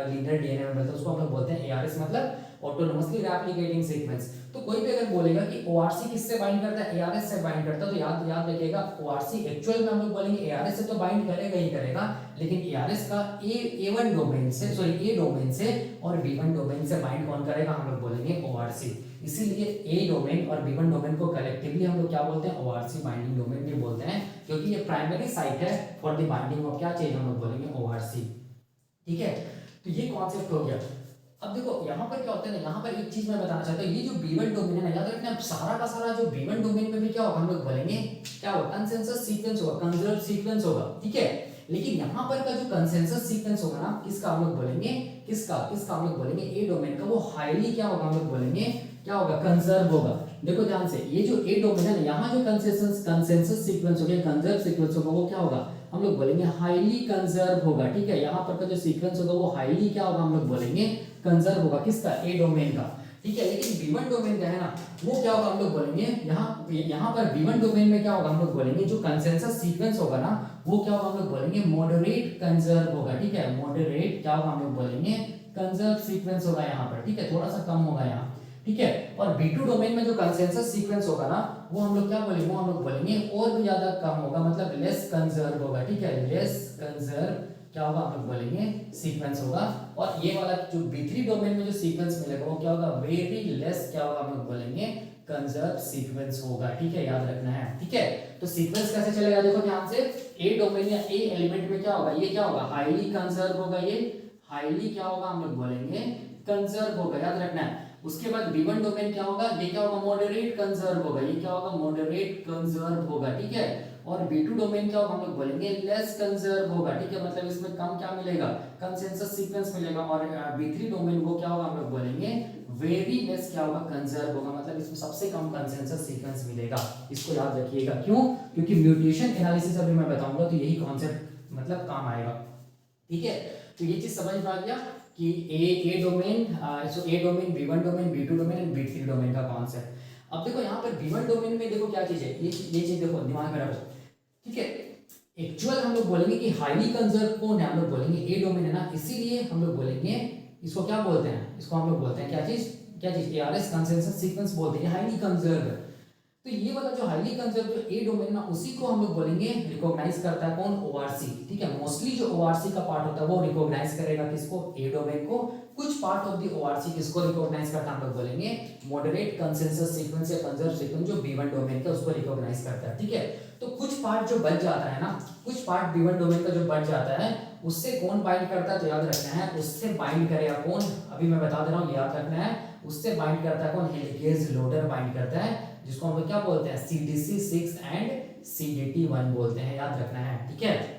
लीनियर डीएनए में मिलता है उसको हम लोग बोलते हैं ARS मतलब ऑटोनोमसली रेप्लिकेटिंग सीक्वेंस। तो कोई भी अगर बोलेगा कि ORC किससे बाइंड करता है, ARS से बाइंड करता है, तो याद रखिएगा ORC एक्चुअल में हम लोग बोलेंगे ARS से तो बाइंड करेगा ही करेगा, लेकिन ARS का A1 डोमेन से, A डोमेन से और B1 डोमेन से बाइंड कौन करेगा, हम लोग बोलेंगे ORC। इसीलिए A डोमेन और B1 डोमेन को कलेक्टिवली हम लोग क्या बोलते हैं, ORC बाइंडिंग डोमेन भी बोलते हैं, क्योंकि ये प्राइमरी साइट है फॉर द बाइंडिंग ऑफ क्या चीज, हम लोग बोलेंगे ORC, ठीक है। तो ये कॉन्सेप्ट हो गया। अब देखो यहाँ पर क्या होता है ना, यहाँ पर एक चीज मैं बताना चाहता हूँ, ये जो B1 डोमेन है ना, याद रखना सारा का सारा जो B1 डोमेन में भी क्या होगा, हम लोग बोलेंगे क्या होगा, कंसेंसस सीक्वेंस होगा, कंजर्व सीक्वेंस होगा, ठीक है। लेकिन यहाँ पर का जो कंसेंसस सीक्वेंस होगा ना, किसका हम लोग बोलेंगे, किसका हम लोग बोलेंगे A डोमेन का, वो हाईली क्या होगा, हम लोग बोलेंगे क्या होगा, कंजर्व होगा। देखो ध्यान से, ये जो A डोमेन है ना, यहाँ जो कंसेंसस सीक्वेंस हो गया, कंजर्व सीक्वेंस होगा, वो क्या होगा, हम लोग बोलेंगे हाईली कंजर्व होगा, ठीक है। यहाँ पर का जो सीक्वेंस होगा वो हाईली क्या होगा, हम लोग बोलेंगे कंजर्व होगा, किसका, A डोमेन का, ठीक है। लेकिन B1 डोमेन का है ना, वो क्या होगा, हम लोग बोलेंगे यहाँ पर B1 डोमेन में क्या होगा, हम लोग बोलेंगे जो कंसेंसस सीक्वेंस होगा ना, वो क्या होगा, हम लोग बोलेंगे मॉडरेट कंजर्व होगा, ठीक है। मॉडरेट क्या होगा, हम लोग बोलेंगे कंजर्व सीक्वेंस होगा यहाँ पर, ठीक है, थोड़ा सा कम होगा यहाँ, ठीक है। और B2 डोमेन में जो कंसेंसस सीक्वेंस होगा ना, वो हम लोग क्या बोलेंगे, वो हम लोग बोलेंगे और भी ज्यादा कम होगा, मतलब लेस कंजर्व होगा, ठीक है। लेस कंजर्व क्या होगा, हम लोग बोलेंगे सीक्वेंस होगा। और ये वाला जो B3 डोमेन में जो सीक्वेंस मिलेगा वो क्या होगा, वेरी लेस क्या होगा, हम लोग बोलेंगे कंजर्व सीक्वेंस होगा, ठीक है, याद रखना है, ठीक है। तो सीक्वेंस कैसे चलेगा, देखो ध्यान से, A डोमेन या A एलिमेंट में क्या होगा, ये क्या होगा, हाईली कंजर्व होगा, ये हाईली क्या होगा, हम लोग बोलेंगे कंजर्व होगा, याद रखना है। उसके बाद B1 डोमेन क्या होगा, ये क्या होगा, मॉडरेट कंजर्व होगा, ये क्या होगा, मॉडरेट कंजर्व होगा, ठीक है। और B2 डोमेन क्या होगा, हम लोग बोलेंगे लेस कंजर्व होगा, ठीक है, मतलब इसमें कम क्या मिलेगा, कंसेंसस सीक्वेंस मिलेगा। और B3 डोमेन को क्या होगा, हम लोग बोलेंगे वेरी लेस क्या होगा, कंजर्व होगा, मतलब इसमें सबसे कम कंसेंसस सीक्वेंस मिलेगा। इसको याद रखिएगा, क्यों, क्योंकि म्यूटेशन एनालिसिस अभी मैं बताऊंगा तो यही कॉन्सेप्ट मतलब काम आएगा, ठीक है। तो ये चीज समझ में आ गया कि A domain, A domain, B1 domain, B2 domain and B3 domain का कॉन्सेप्ट। अब देखो यहाँ पर B1 डोमेन में देखो क्या चीज है, ये चीज देखो दिमाग में रखो, ठीक है। एक्चुअल हम लोग बोलेंगे कि हाईली कंजर्व कौन है, हम लोग बोलेंगे A डोमेन है ना, इसीलिए हम लोग बोलेंगे इसको क्या बोलते हैं, इसको हम लोग बोलते हैं क्या चीज ARS कंसेंसस सीक्वेंस बोलते हैं, हाईली कंजर्व। तो ये वाला जो हाईली कंजर्व जो A डोमेन ना, उसी को हम लोग बोलेंगे रिकॉग्नाइज करता है कौन, ORC, ठीक है। मोस्टली जो ORC का पार्ट होता है वो रिकॉग्नाइज करेगा किसको, A डोमेन को। कुछ पार्ट ऑफ द ORC किसको रिकॉग्नाइज करता है, हम लोग बोलेंगे मॉडरेट कंसेंसस सीक्वेंस या कंजर्व सीक्वेंस जो B1 डोमेन का उसको रिकॉग्नाइज करता है, ठीक है। तो कुछ पार्ट जो बच जाता है ना, कुछ पार्ट B1 डोमेन का जो बच जाता है, उससे कौन बाइंड करता है, तो याद रखना है उससे बाइंड करेगा कौन, अभी मैं बता दे रहा हूँ, याद रखना है उससे बाइंड करता है कौन, हेलिकेज लोडर बाइंड करता है, जिसको हम लोग क्या बोलते हैं, CDC6 एंड CDT1 बोलते हैं, याद रखना है, ठीक है।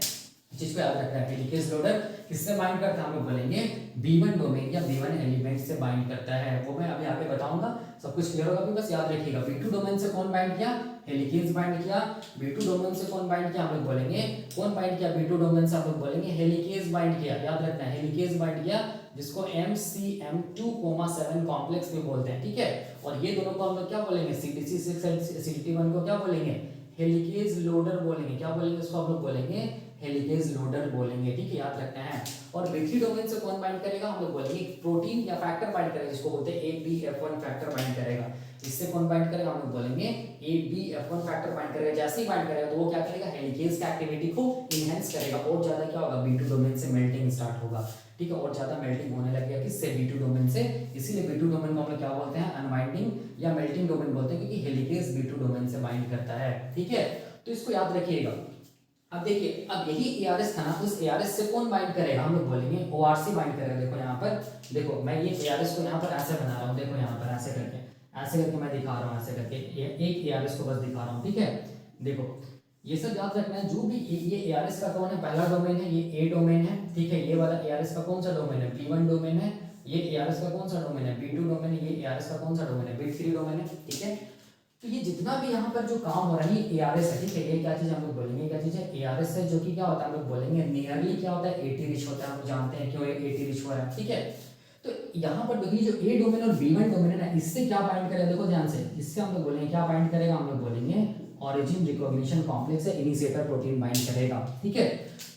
चीज को याद रखना है, हेलिकेज लोडर किससे बाइंड करता है, हम लोग बोलेंगे B1 डोमेन या B1 एलिमेंट से बाइंड करता है, वो मैं अभी आगे बताऊंगा, सब कुछ क्लियर होगा, अभी बस याद रखिएगा। B2 डोमेन से कौन बाइंड किया, हेलिकेज बाइंड किया। B2 डोमेन से कौन बाइंड किया, हम लोग बोलेंगे कौन बाइंड किया, B2 डोमेन से हम लोग बोलेंगे हेलिकेज बाइंड किया, याद रखना है हेलिकेज बाइंड किया, जिसको MCM2,7 कॉम्प्लेक्स भी बोलते हैं, ठीक है। और ये दोनों को हम लोग क्या बोलेंगे, CDC6 और CDT1 को क्या बोलेंगे, हेलिकेज लोडर बोलेंगे, क्या बोलेंगे इसको, हम लोग बोलेंगे हेलिकेज लोडर बोलेंगे, ठीक है, याद रखना है। और B3 डोमेन से कौन बाइंड करेगा, हम लोग बोलेंगे प्रोटीन या फैक्टर बाइंड करेगा, जिसको बोलते हैं ABF1 फैक्टर बाइंड करेगा। इससे कौन बाइंड करेगा, हम लोग बोलेंगे ABF1 फैक्टर बाइंड करेगा। जैसे ही बाइंड करेगा तो वो क्या करेगा, हेलिकेज की एक्टिविटी को इनहेंस करेगा, और ज्यादा क्या होगा, B2 डोमेन से मेल्टिंग स्टार्ट होगा, ठीक है, और ज्यादा मेल्टिंग होने लगेगा किससे, B2 डोमेन से। इसीलिए B2 डोमेन को हम लोग क्या बोलते हैं, अनबाइंडिंग या मेल्टिंग डोमेन बोलते हैं, क्योंकि हेलिकेज B2 डोमेन से बाइंड करता है, ठीक है। तो इसको याद रखिएगा। अब देखिए, अब यही ARS था ना, उस ARS से कौन बाइंड करेगा, हम लोग बोलेंगे ORC बाइंड करेगा। देखो यहाँ पर, देखो मैं ये ARS को यहाँ पर ऐसे बना रहा हूँ, देखो यहाँ पर ऐसे करके मैं दिखा रहा हूँ, ऐसे करके ये एक ARS को बस दिखा रहा हूँ, ठीक है। देखो ये सब याद रखना है, जो भी ये ARS का कौन है, पहला डोमेन है, ये A डोमेन है, ठीक है। ये वाला ARS का कौन सा डोमेन है, B1 डोमेन है। ये ARS का कौन सा डोमेन है, B2 डोमेन है। ये ARS का कौन सा डोमेन है, B3 डोमेन है, ठीक है। तो ये जितना भी यहाँ पर जो काम हो रहा है ये ARS है, ठीक है। ये क्या चीज हम लोग बोलेंगे, क्या चीज है, ARS है, जो कि क्या होता है हम लोग बोलेंगे नियरली क्या होता है, 80 रिच होता है। हम लोग जानते हैं क्यों 80 रिच हो रहा है, ठीक है। तो यहाँ पर देखिए जो A डोमेन और B1 डोमेन है ना, इससे क्या बाइंड करेगा, देखो ध्यान से, इससे हम लोग बोलेंगे क्या बाइंड करेगा, हम लोग बोलेंगे ऑरिजिन रिकॉग्निशन कॉम्प्लेक्स है, इनिशिएटर प्रोटीन बाइंड करेगा, ठीक है।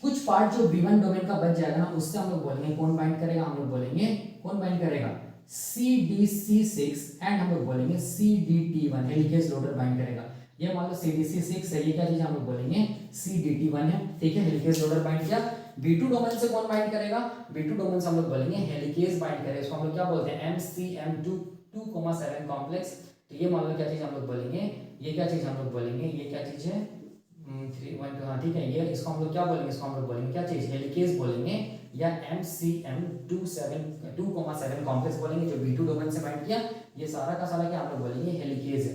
कुछ पार्ट जो B1 डोमेन का बच जाएगा ना, उससे हम लोग बोलेंगे कौन बाइंड करेगा, हम लोग बोलेंगे कौन बाइंड करेगा, CDC6 एंड हम लोग बोलेंगे CDT1 हेलिकेज लोडर बाइंड करेगा। ये मान लो CDC6 है, ये क्या चीज हम लोग बोलेंगे CDT1 है, ठीक है। हेलिकेज लोडर बाइंड किया। B2 डोमेन से कौन बाइंड करेगा, B2 डोमेन से हम लोग बोलेंगे हेलिकेज बाइंड करेगा। इसको हम लोग क्या बोलते हैं, MCM2 2,7 कॉम्प्लेक्स। तो ये मान लो क्या चीज हम लोग बोलेंगे, ये क्या चीज हम लोग बोलेंगे, ये क्या चीज है 3 1 2, हाँ ठीक है। ये इसको हम लोग क्या बोलेंगे, इसको हम लोग बोलेंगे क्या चीज, हेलिकेज बोलेंगे, या MCM2,7 कॉम्प्लेक्स बोलेंगे, जो B2 डोमेन से बाइंड किया। ये सारा का सारा क्या हम लोग बोलेंगे हेलिकेज है,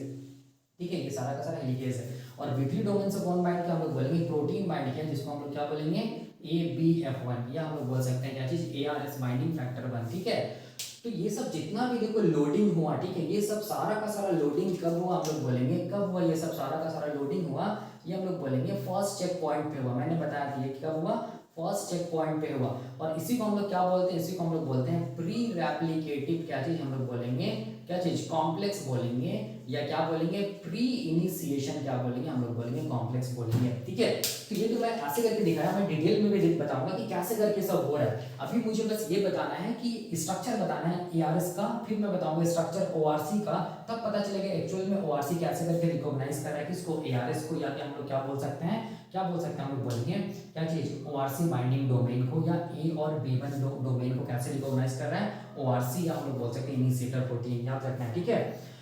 ठीक है। ये सारा का सारा हेलिकेज है। और B3 डोमेन से कौन बाइंड किया, हम लोग बोलेंगे प्रोटीन बाइंड किया, जिसको हम लोग क्या बोलेंगे ABF1, या हम लोग बोल सकते हैं क्या चीज ARS बाइंडिंग फैक्टर 1, ठीक है। तो ये सब जितना भी देखो लोडिंग हुआ, ठीक है, ये सब सारा का सारा लोडिंग कब हुआ, हम लोग बोलेंगे कब हुआ, ये सब सारा का सारा लोडिंग हुआ, ये हम लोग बोलेंगे फर्स्ट चेक पॉइंट पे हुआ। मैंने बताया था ये कब हुआ, फर्स्ट चेक पॉइंट पे हुआ। और इसी को हम लोग क्या बोलते हैं, इसी को हम लोग बोलते हैं प्री रेप्लिकेटिव क्या चीज हम लोग बोलेंगे, क्या चीज कॉम्प्लेक्स बोलेंगे, या क्या बोलेंगे प्री इनिशिएशन क्या बोलेंगे, हम लोग बोलेंगे कॉम्प्लेक्स बोलेंगे, ठीक है। तो ये तो मैं ऐसे करके दिखाया, मैं डिटेल में भी बताऊंगा कि कैसे करके सब हो रहा है। अभी मुझे बस ये बताना है कि स्ट्रक्चर बताना है ARS का, फिर मैं बताऊंगा स्ट्रक्चर ORC का, तब पता चलेगा एक्चुअल में ORC कैसे करके रिकॉग्नाइज कर रहा है किसको, ARS को, या हम लोग क्या बोल सकते हैं, क्या बोल सकते हैं, हम लोग बोलेंगे क्या चीज ORC बाइंडिंग डोमेन को, या A और B1 डोमेन को कैसे रिकॉग्नाइज कर रहा है ORC, या हम लोग बोल सकते हैं इनिशिएटर प्रोटीन, याद रखना है, ठीक है।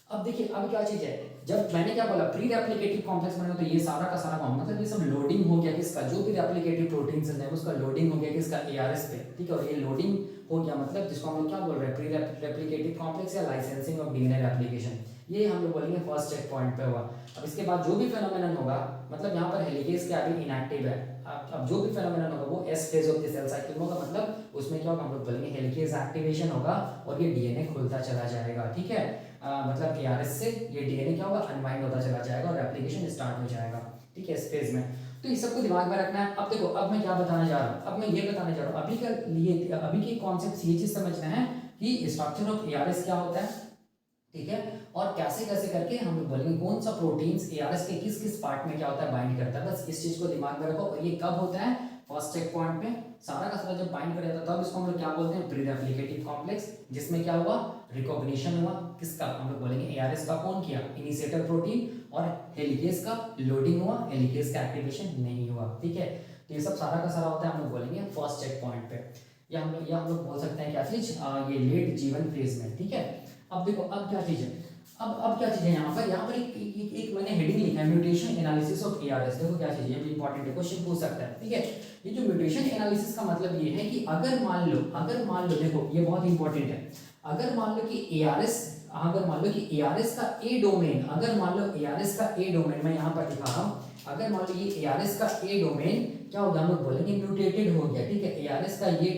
अब देखिए अब क्या चीज है, जब मैंने क्या बोला प्री रेप्लिकेटिव कॉम्प्लेक्स बनेगा, तो ये सारा का सारा कॉम्प्लेक्स मतलब ये सब लोडिंग हो गया किसका, जो भी रेप्लिकेटिव प्रोटीन्स है उसका लोडिंग हो गया किसका ARS पे, ठीक है। और ये लोडिंग हो गया मतलब जिसको हम लोग क्या बोल रहे हैं प्री रेप्लिकेटिव कॉम्प्लेक्स या लाइसेंसिंग ऑफ DNA रेप्लिकेशन, ये हम लोग बोलेंगे फर्स्ट चेक पॉइंट पे हुआ। अब इसके बाद जो भी फेनोमेनन होगा, मतलब यहाँ पर हेलिकेज क्या अभी इनएक्टिव है, अब जो भी फेनोमेनन होगा वो S phase of the cell cycle होगा, मतलब उसमें क्या होगा, हम लोग बोलेंगे हेलिकेज एक्टिवेशन होगा और ये DNA खुलता चला जाएगा, ठीक है। मतलब ARS से ये DNA क्या होगा, अनवाइंड होता चला जाएगा और रेप्लिकेशन स्टार्ट हो जाएगा, ठीक है, इस फेज में। तो इस सबको दिमाग में रखना है। अब देखो अब मैं क्या बताने जा रहा हूँ, अब मैं ये बताने जा रहा हूँ अभी के लिए, अभी के कॉन्सेप्ट ये चीज समझना है कि स्ट्रक्चर ऑफ ARS क्या होता है, ठीक है, और कैसे कैसे करके हम लोग बोलेंगे कौन सा प्रोटीन्स ARS के किस किस पार्ट में क्या होता है बाइंड करता है, बस इस चीज को दिमाग में रखो। और ये कब होता है, फर्स्ट चेक पॉइंट पे सारा का सारा जब बाइंड कर जाता है तब इसको हम लोग क्या बोलते हैं प्री रेप्लिकेटिव कॉम्प्लेक्स, जिसमें क्या हुआ रिकॉग्निशन हुआ किसका, हम लोग बोलेंगे ARS का कौन किया इनिशिएटर प्रोटीन, और हेलिकेज का लोडिंग हुआ, हेलिकेज का एक्टिवेशन नहीं हुआ, ठीक है। तो ये सब सारा का सारा होता है हम लोग बोलेंगे फर्स्ट चेक पॉइंट पे, या हम लोग बोल सकते हैं क्या चीज ये लेट जीवन फेज में, ठीक है। अब देखो अब क्या चीज है, अब क्या चीज है यहाँ पर एक मैंने हेडिंग लिखा है म्यूटेशन एनालिसिस ऑफ ARS। देखो क्या चीज है, ये भी इंपॉर्टेंट है, क्वेश्चन पूछ सकता है, ठीक है। ये जो म्यूटेशन एनालिसिस का मतलब ये है कि अगर मान लो देखो ये बहुत इंपॉर्टेंट है, अगर मान लो कि ARS का A डोमेन, अगर मान लो ARS का A डोमेन मैं यहाँ पर दिखा रहा हूँ, अगर मान लो ये ARS का A डोमेन क्या हो गया, हम लोग बोलेंगे म्यूटेटेड हो गया, ठीक है। ARS का ये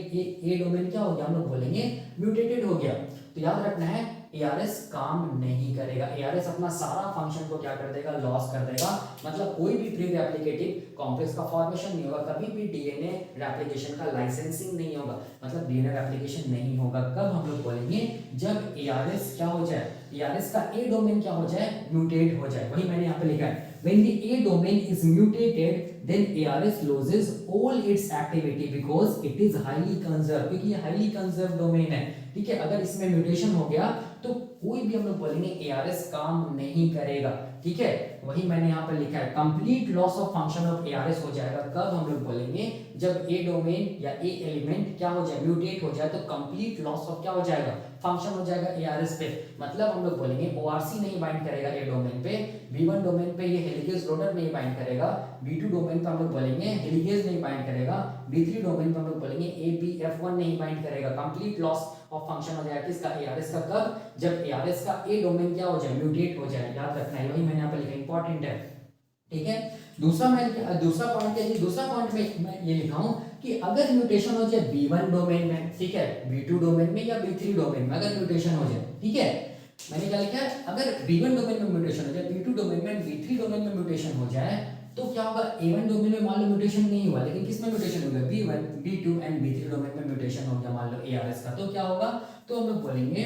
A डोमेन क्या हो गया, हम लोग बोलेंगे म्यूटेटेड हो गया। तो याद रखना है ARS काम नहीं करेगा, ARS अपना सारा फंक्शन को क्या कर देगा, लॉस कर देगा, मतलब कोई भी प्री रेप्लिकेटिव कॉम्प्लेक्स का फॉर्मेशन नहीं होगा, कभी भी DNA रेप्लिकेशन का लाइसेंसिंग नहीं होगा, मतलब DNA रेप्लिकेशन नहीं होगा। कब हम लोग बोलेंगे, जब ARS क्या हो जाए, ARS का A डोमेन क्या हो जाए, म्यूटेट हो जाए, वही मैंने यहाँ पे लिखा है when the A domain is mutated then ARS loses all its activity because it is highly conserved, क्योंकि ये highly conserved डोमेन है, ठीक है। अगर इसमें म्यूटेशन हो गया तो कोई भी हम लोग बोलेंगे ARS काम नहीं करेगा, ठीक है, वही मैंने यहाँ पर लिखा है complete loss of function of ARS हो जाएगा कब हम लोग बोलेंगे, जब ए डोमेन या ए एलिमेंट क्या हो जाए, म्यूटेट हो जाए, तो कंप्लीट लॉस ऑफ क्या हो जाएगा, फंक्शन हो जाएगा एआरएस पे। मतलब हम लोग बोलेंगे ओआरसी नहीं बाइंड करेगा ए डोमेन पे, बी1 डोमेन पे ये हेलिकेज लोडर नहीं बाइंड करेगा, बी2 डोमेन पे हम लोग बोलेंगे हेलिकेज नहीं बाइंड करेगा, बी3 डोमेन पे हम लोग बोलेंगे एबीएफ1 नहीं बाइंड करेगा। कंप्लीट लॉस ऑफ फंक्शन हो जाएगा किसका, एआरएस का, कब, जब एआरएस का ए डोमेन क्या हो जाए, म्यूटेट हो जाए। याद रखना है, वही मैंने यहाँ पे लिखा, इंपॉर्टेंट है, ठीक है। दूसरा पॉइंट क्या है, दूसरा पॉइंट में मैं ये लिखा हूं कि अगर म्यूटेशन हो जाए बी1 डोमेन में, ठीक है, बी2 डोमेन में या बी3 डोमेन में अगर म्यूटेशन हो जाए, ठीक है, मैंने क्या लिखा है, अगर बी1 डोमेन में म्यूटेशन हो जाए, बी2 डोमेन में, बी3 डोमेन में म्यूटेशन हो जाए, तो क्या होगा, ए1 डोमेन में मान लो म्यूटेशन नहीं हुआ, लेकिन किस में म्यूटेशन हो गया, बी1, बी2 एंड बी3 डोमेन में म्यूटेशन हो गया मान लो एआरएस का, तो क्या होगा, तो हम लोग बोलेंगे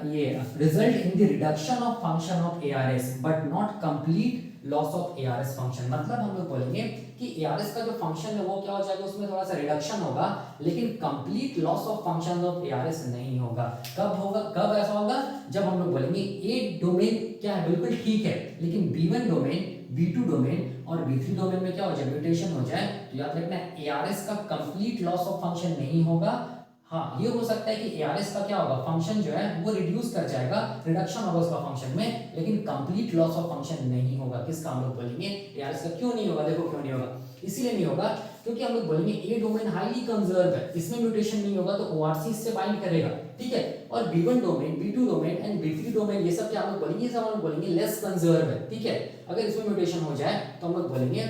ये result in the reduction of function of ARS but not complete loss of ARS function. मतलब हम लोग बोलेंगे कि एआरएस का जो फंक्शन है वो क्या हो जाएगा, उसमें थोड़ा सा रिडक्शन होगा, लेकिन complete loss of function of ARS नहीं होगा। कब होगा, कब ऐसा होगा, जब हम लोग बोलेंगे ए डोमेन क्या है, बिल्कुल ठीक है, लेकिन बी1 डोमेन, बी2 डोमेन और बी3 डोमेन में क्या हो जाए, म्यूटेशन हो जाए, तो याद रखना एआरएस का कंप्लीट लॉस ऑफ फंक्शन नहीं होगा। हाँ, ये हो सकता है कि एआरएस का क्या होगा, फंक्शन जो है वो रिड्यूस कर जाएगा, रिडक्शन होगा उसका फंक्शन में, लेकिन कंप्लीट लॉस ऑफ फंक्शन नहीं होगा। किसका हम लोग बोलेंगे, एआरएस का। क्यों नहीं होगा, देखो क्यों नहीं होगा, इसीलिए नहीं होगा क्योंकि हम लोग बोलेंगे ए डोमेन हाईली कंजर्व है, इसमें म्यूटेशन नहीं होगा, तो ओआरसी इससे बाइंड करेगा, ठीक है, और B1 domain, बी2 domain and B3 domain ये सब क्या हम लोग बोलेंगे, ये सब हम लोग बोलेंगे लेस कंजर्व है, ठीक है। अगर इसमें म्यूटेशन हो जाए तो हम लोग बोलेंगे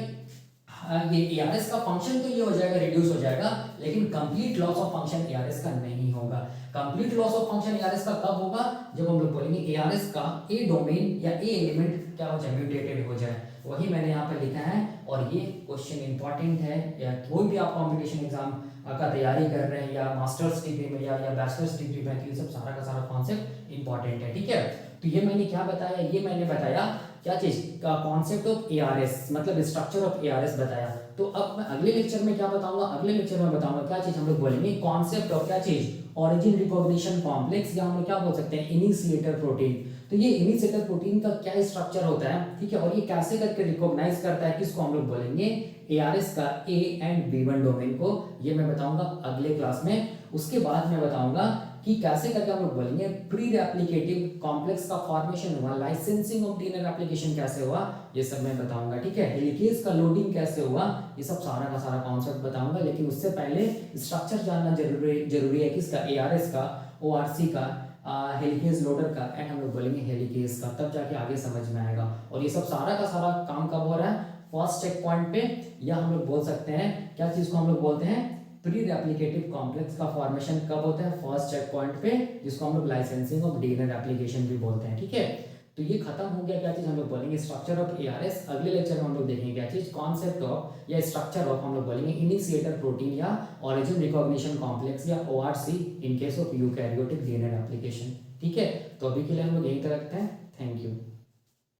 ये एआरएस का फंक्शन तो ये हो जाएगा, रिड्यूस हो जाएगा, लेकिन complete loss of function ARS का नहीं होगा। Complete loss of function ARS का कब होगा, जब हम लोग बोलेंगे एआरएस का ए डोमेन या ए एलिमेंट क्या हो जाए, म्यूटेटेड हो जाए। वही मैंने यहाँ पे लिखा है, और ये क्वेश्चन इंपॉर्टेंट है, या कोई भी आप कॉम्पिटिशन एग्जाम का तैयारी कर रहे हैं या मास्टर्स डिग्री में या बैचलर्स डिग्री में, तो ये सब सारा का सारा कॉन्सेप्ट इंपॉर्टेंट है, ठीक है। तो ये मैंने क्या बताया, ये मैंने बताया क्या चीज का, कॉन्सेप्ट ऑफ एआरएस, मतलब स्ट्रक्चर ऑफ एआरएस बताया। तो अब मैं अगले लेक्चर में क्या बताऊंगा, अगले लेक्चर में बताऊंगा क्या चीज हम लोग बोलेंगे, कॉन्सेप्ट ऑफ क्या चीज, ओरिजिन रिकॉग्निशन कॉम्प्लेक्स, या हम लोग क्या बोल सकते हैं, इनिशिएटर प्रोटीन। तो ये इनिशिएटर प्रोटीन का क्या स्ट्रक्चर होता है, ठीक है, और ये कैसे करके रिकॉग्नाइज करता है, किसको हम लोग बोलेंगे, एआरएस का ए एंड बी1 डोमेन को, ये मैं बताऊंगा अगले क्लास में। उसके बाद मैं बताऊंगा कि कैसे करके हम लोग बोलेंगे प्री रेप्लिकेटिव कॉम्प्लेक्स का फॉर्मेशन हुआ, लाइसेंसिंग ऑफ डीएनए रेप्लिकेशन कैसे हुआ, ये सब मैं बताऊंगा, ठीक है। हेलिकेज का लोडिंग कैसे हुआ, ये सब सारा का सारा कॉन्सेप्ट बताऊंगा, लेकिन उससे पहले स्ट्रक्चर जानना जरूरी है, किसका, एआरएस का, ओआरसी का, हेलिकेज लोडर का, एंड हम लोग बोलेंगे हेलिकेज का, तब जाके आगे समझ में आएगा। और ये सब सारा का सारा काम कब हो रहा है, फर्स्ट चेक पॉइंट पे, या हम लोग बोल सकते हैं क्या चीज को हम लोग बोलते हैं, प्री रेप्लिकेटिव कॉम्प्लेक्स का फॉर्मेशन कब होता है, फर्स्ट चेक पॉइंट पे, जिसको हम लोग लाइसेंसिंग ऑफ डीएनए रेप्लिकेशन भी बोलते हैं, ठीक है। तो ये खत्म हो गया क्या चीज, हम लोग बोलेंगे स्ट्रक्चर ऑफ एआरएस। अगले लेक्चर में हम लोग देखेंगे क्या चीज, कॉन्सेप्ट ऑफ या स्ट्रक्चर ऑफ, हम लोग बोलेंगे इनिशिएटर प्रोटीन या ओरिजिन रिकॉग्निशन कॉम्प्लेक्स या ORC in case of eukaryotic DNA replication, ठीक है। तो अभी के लिए हम लोग यहीं तक रखते हैं, थैंक यू।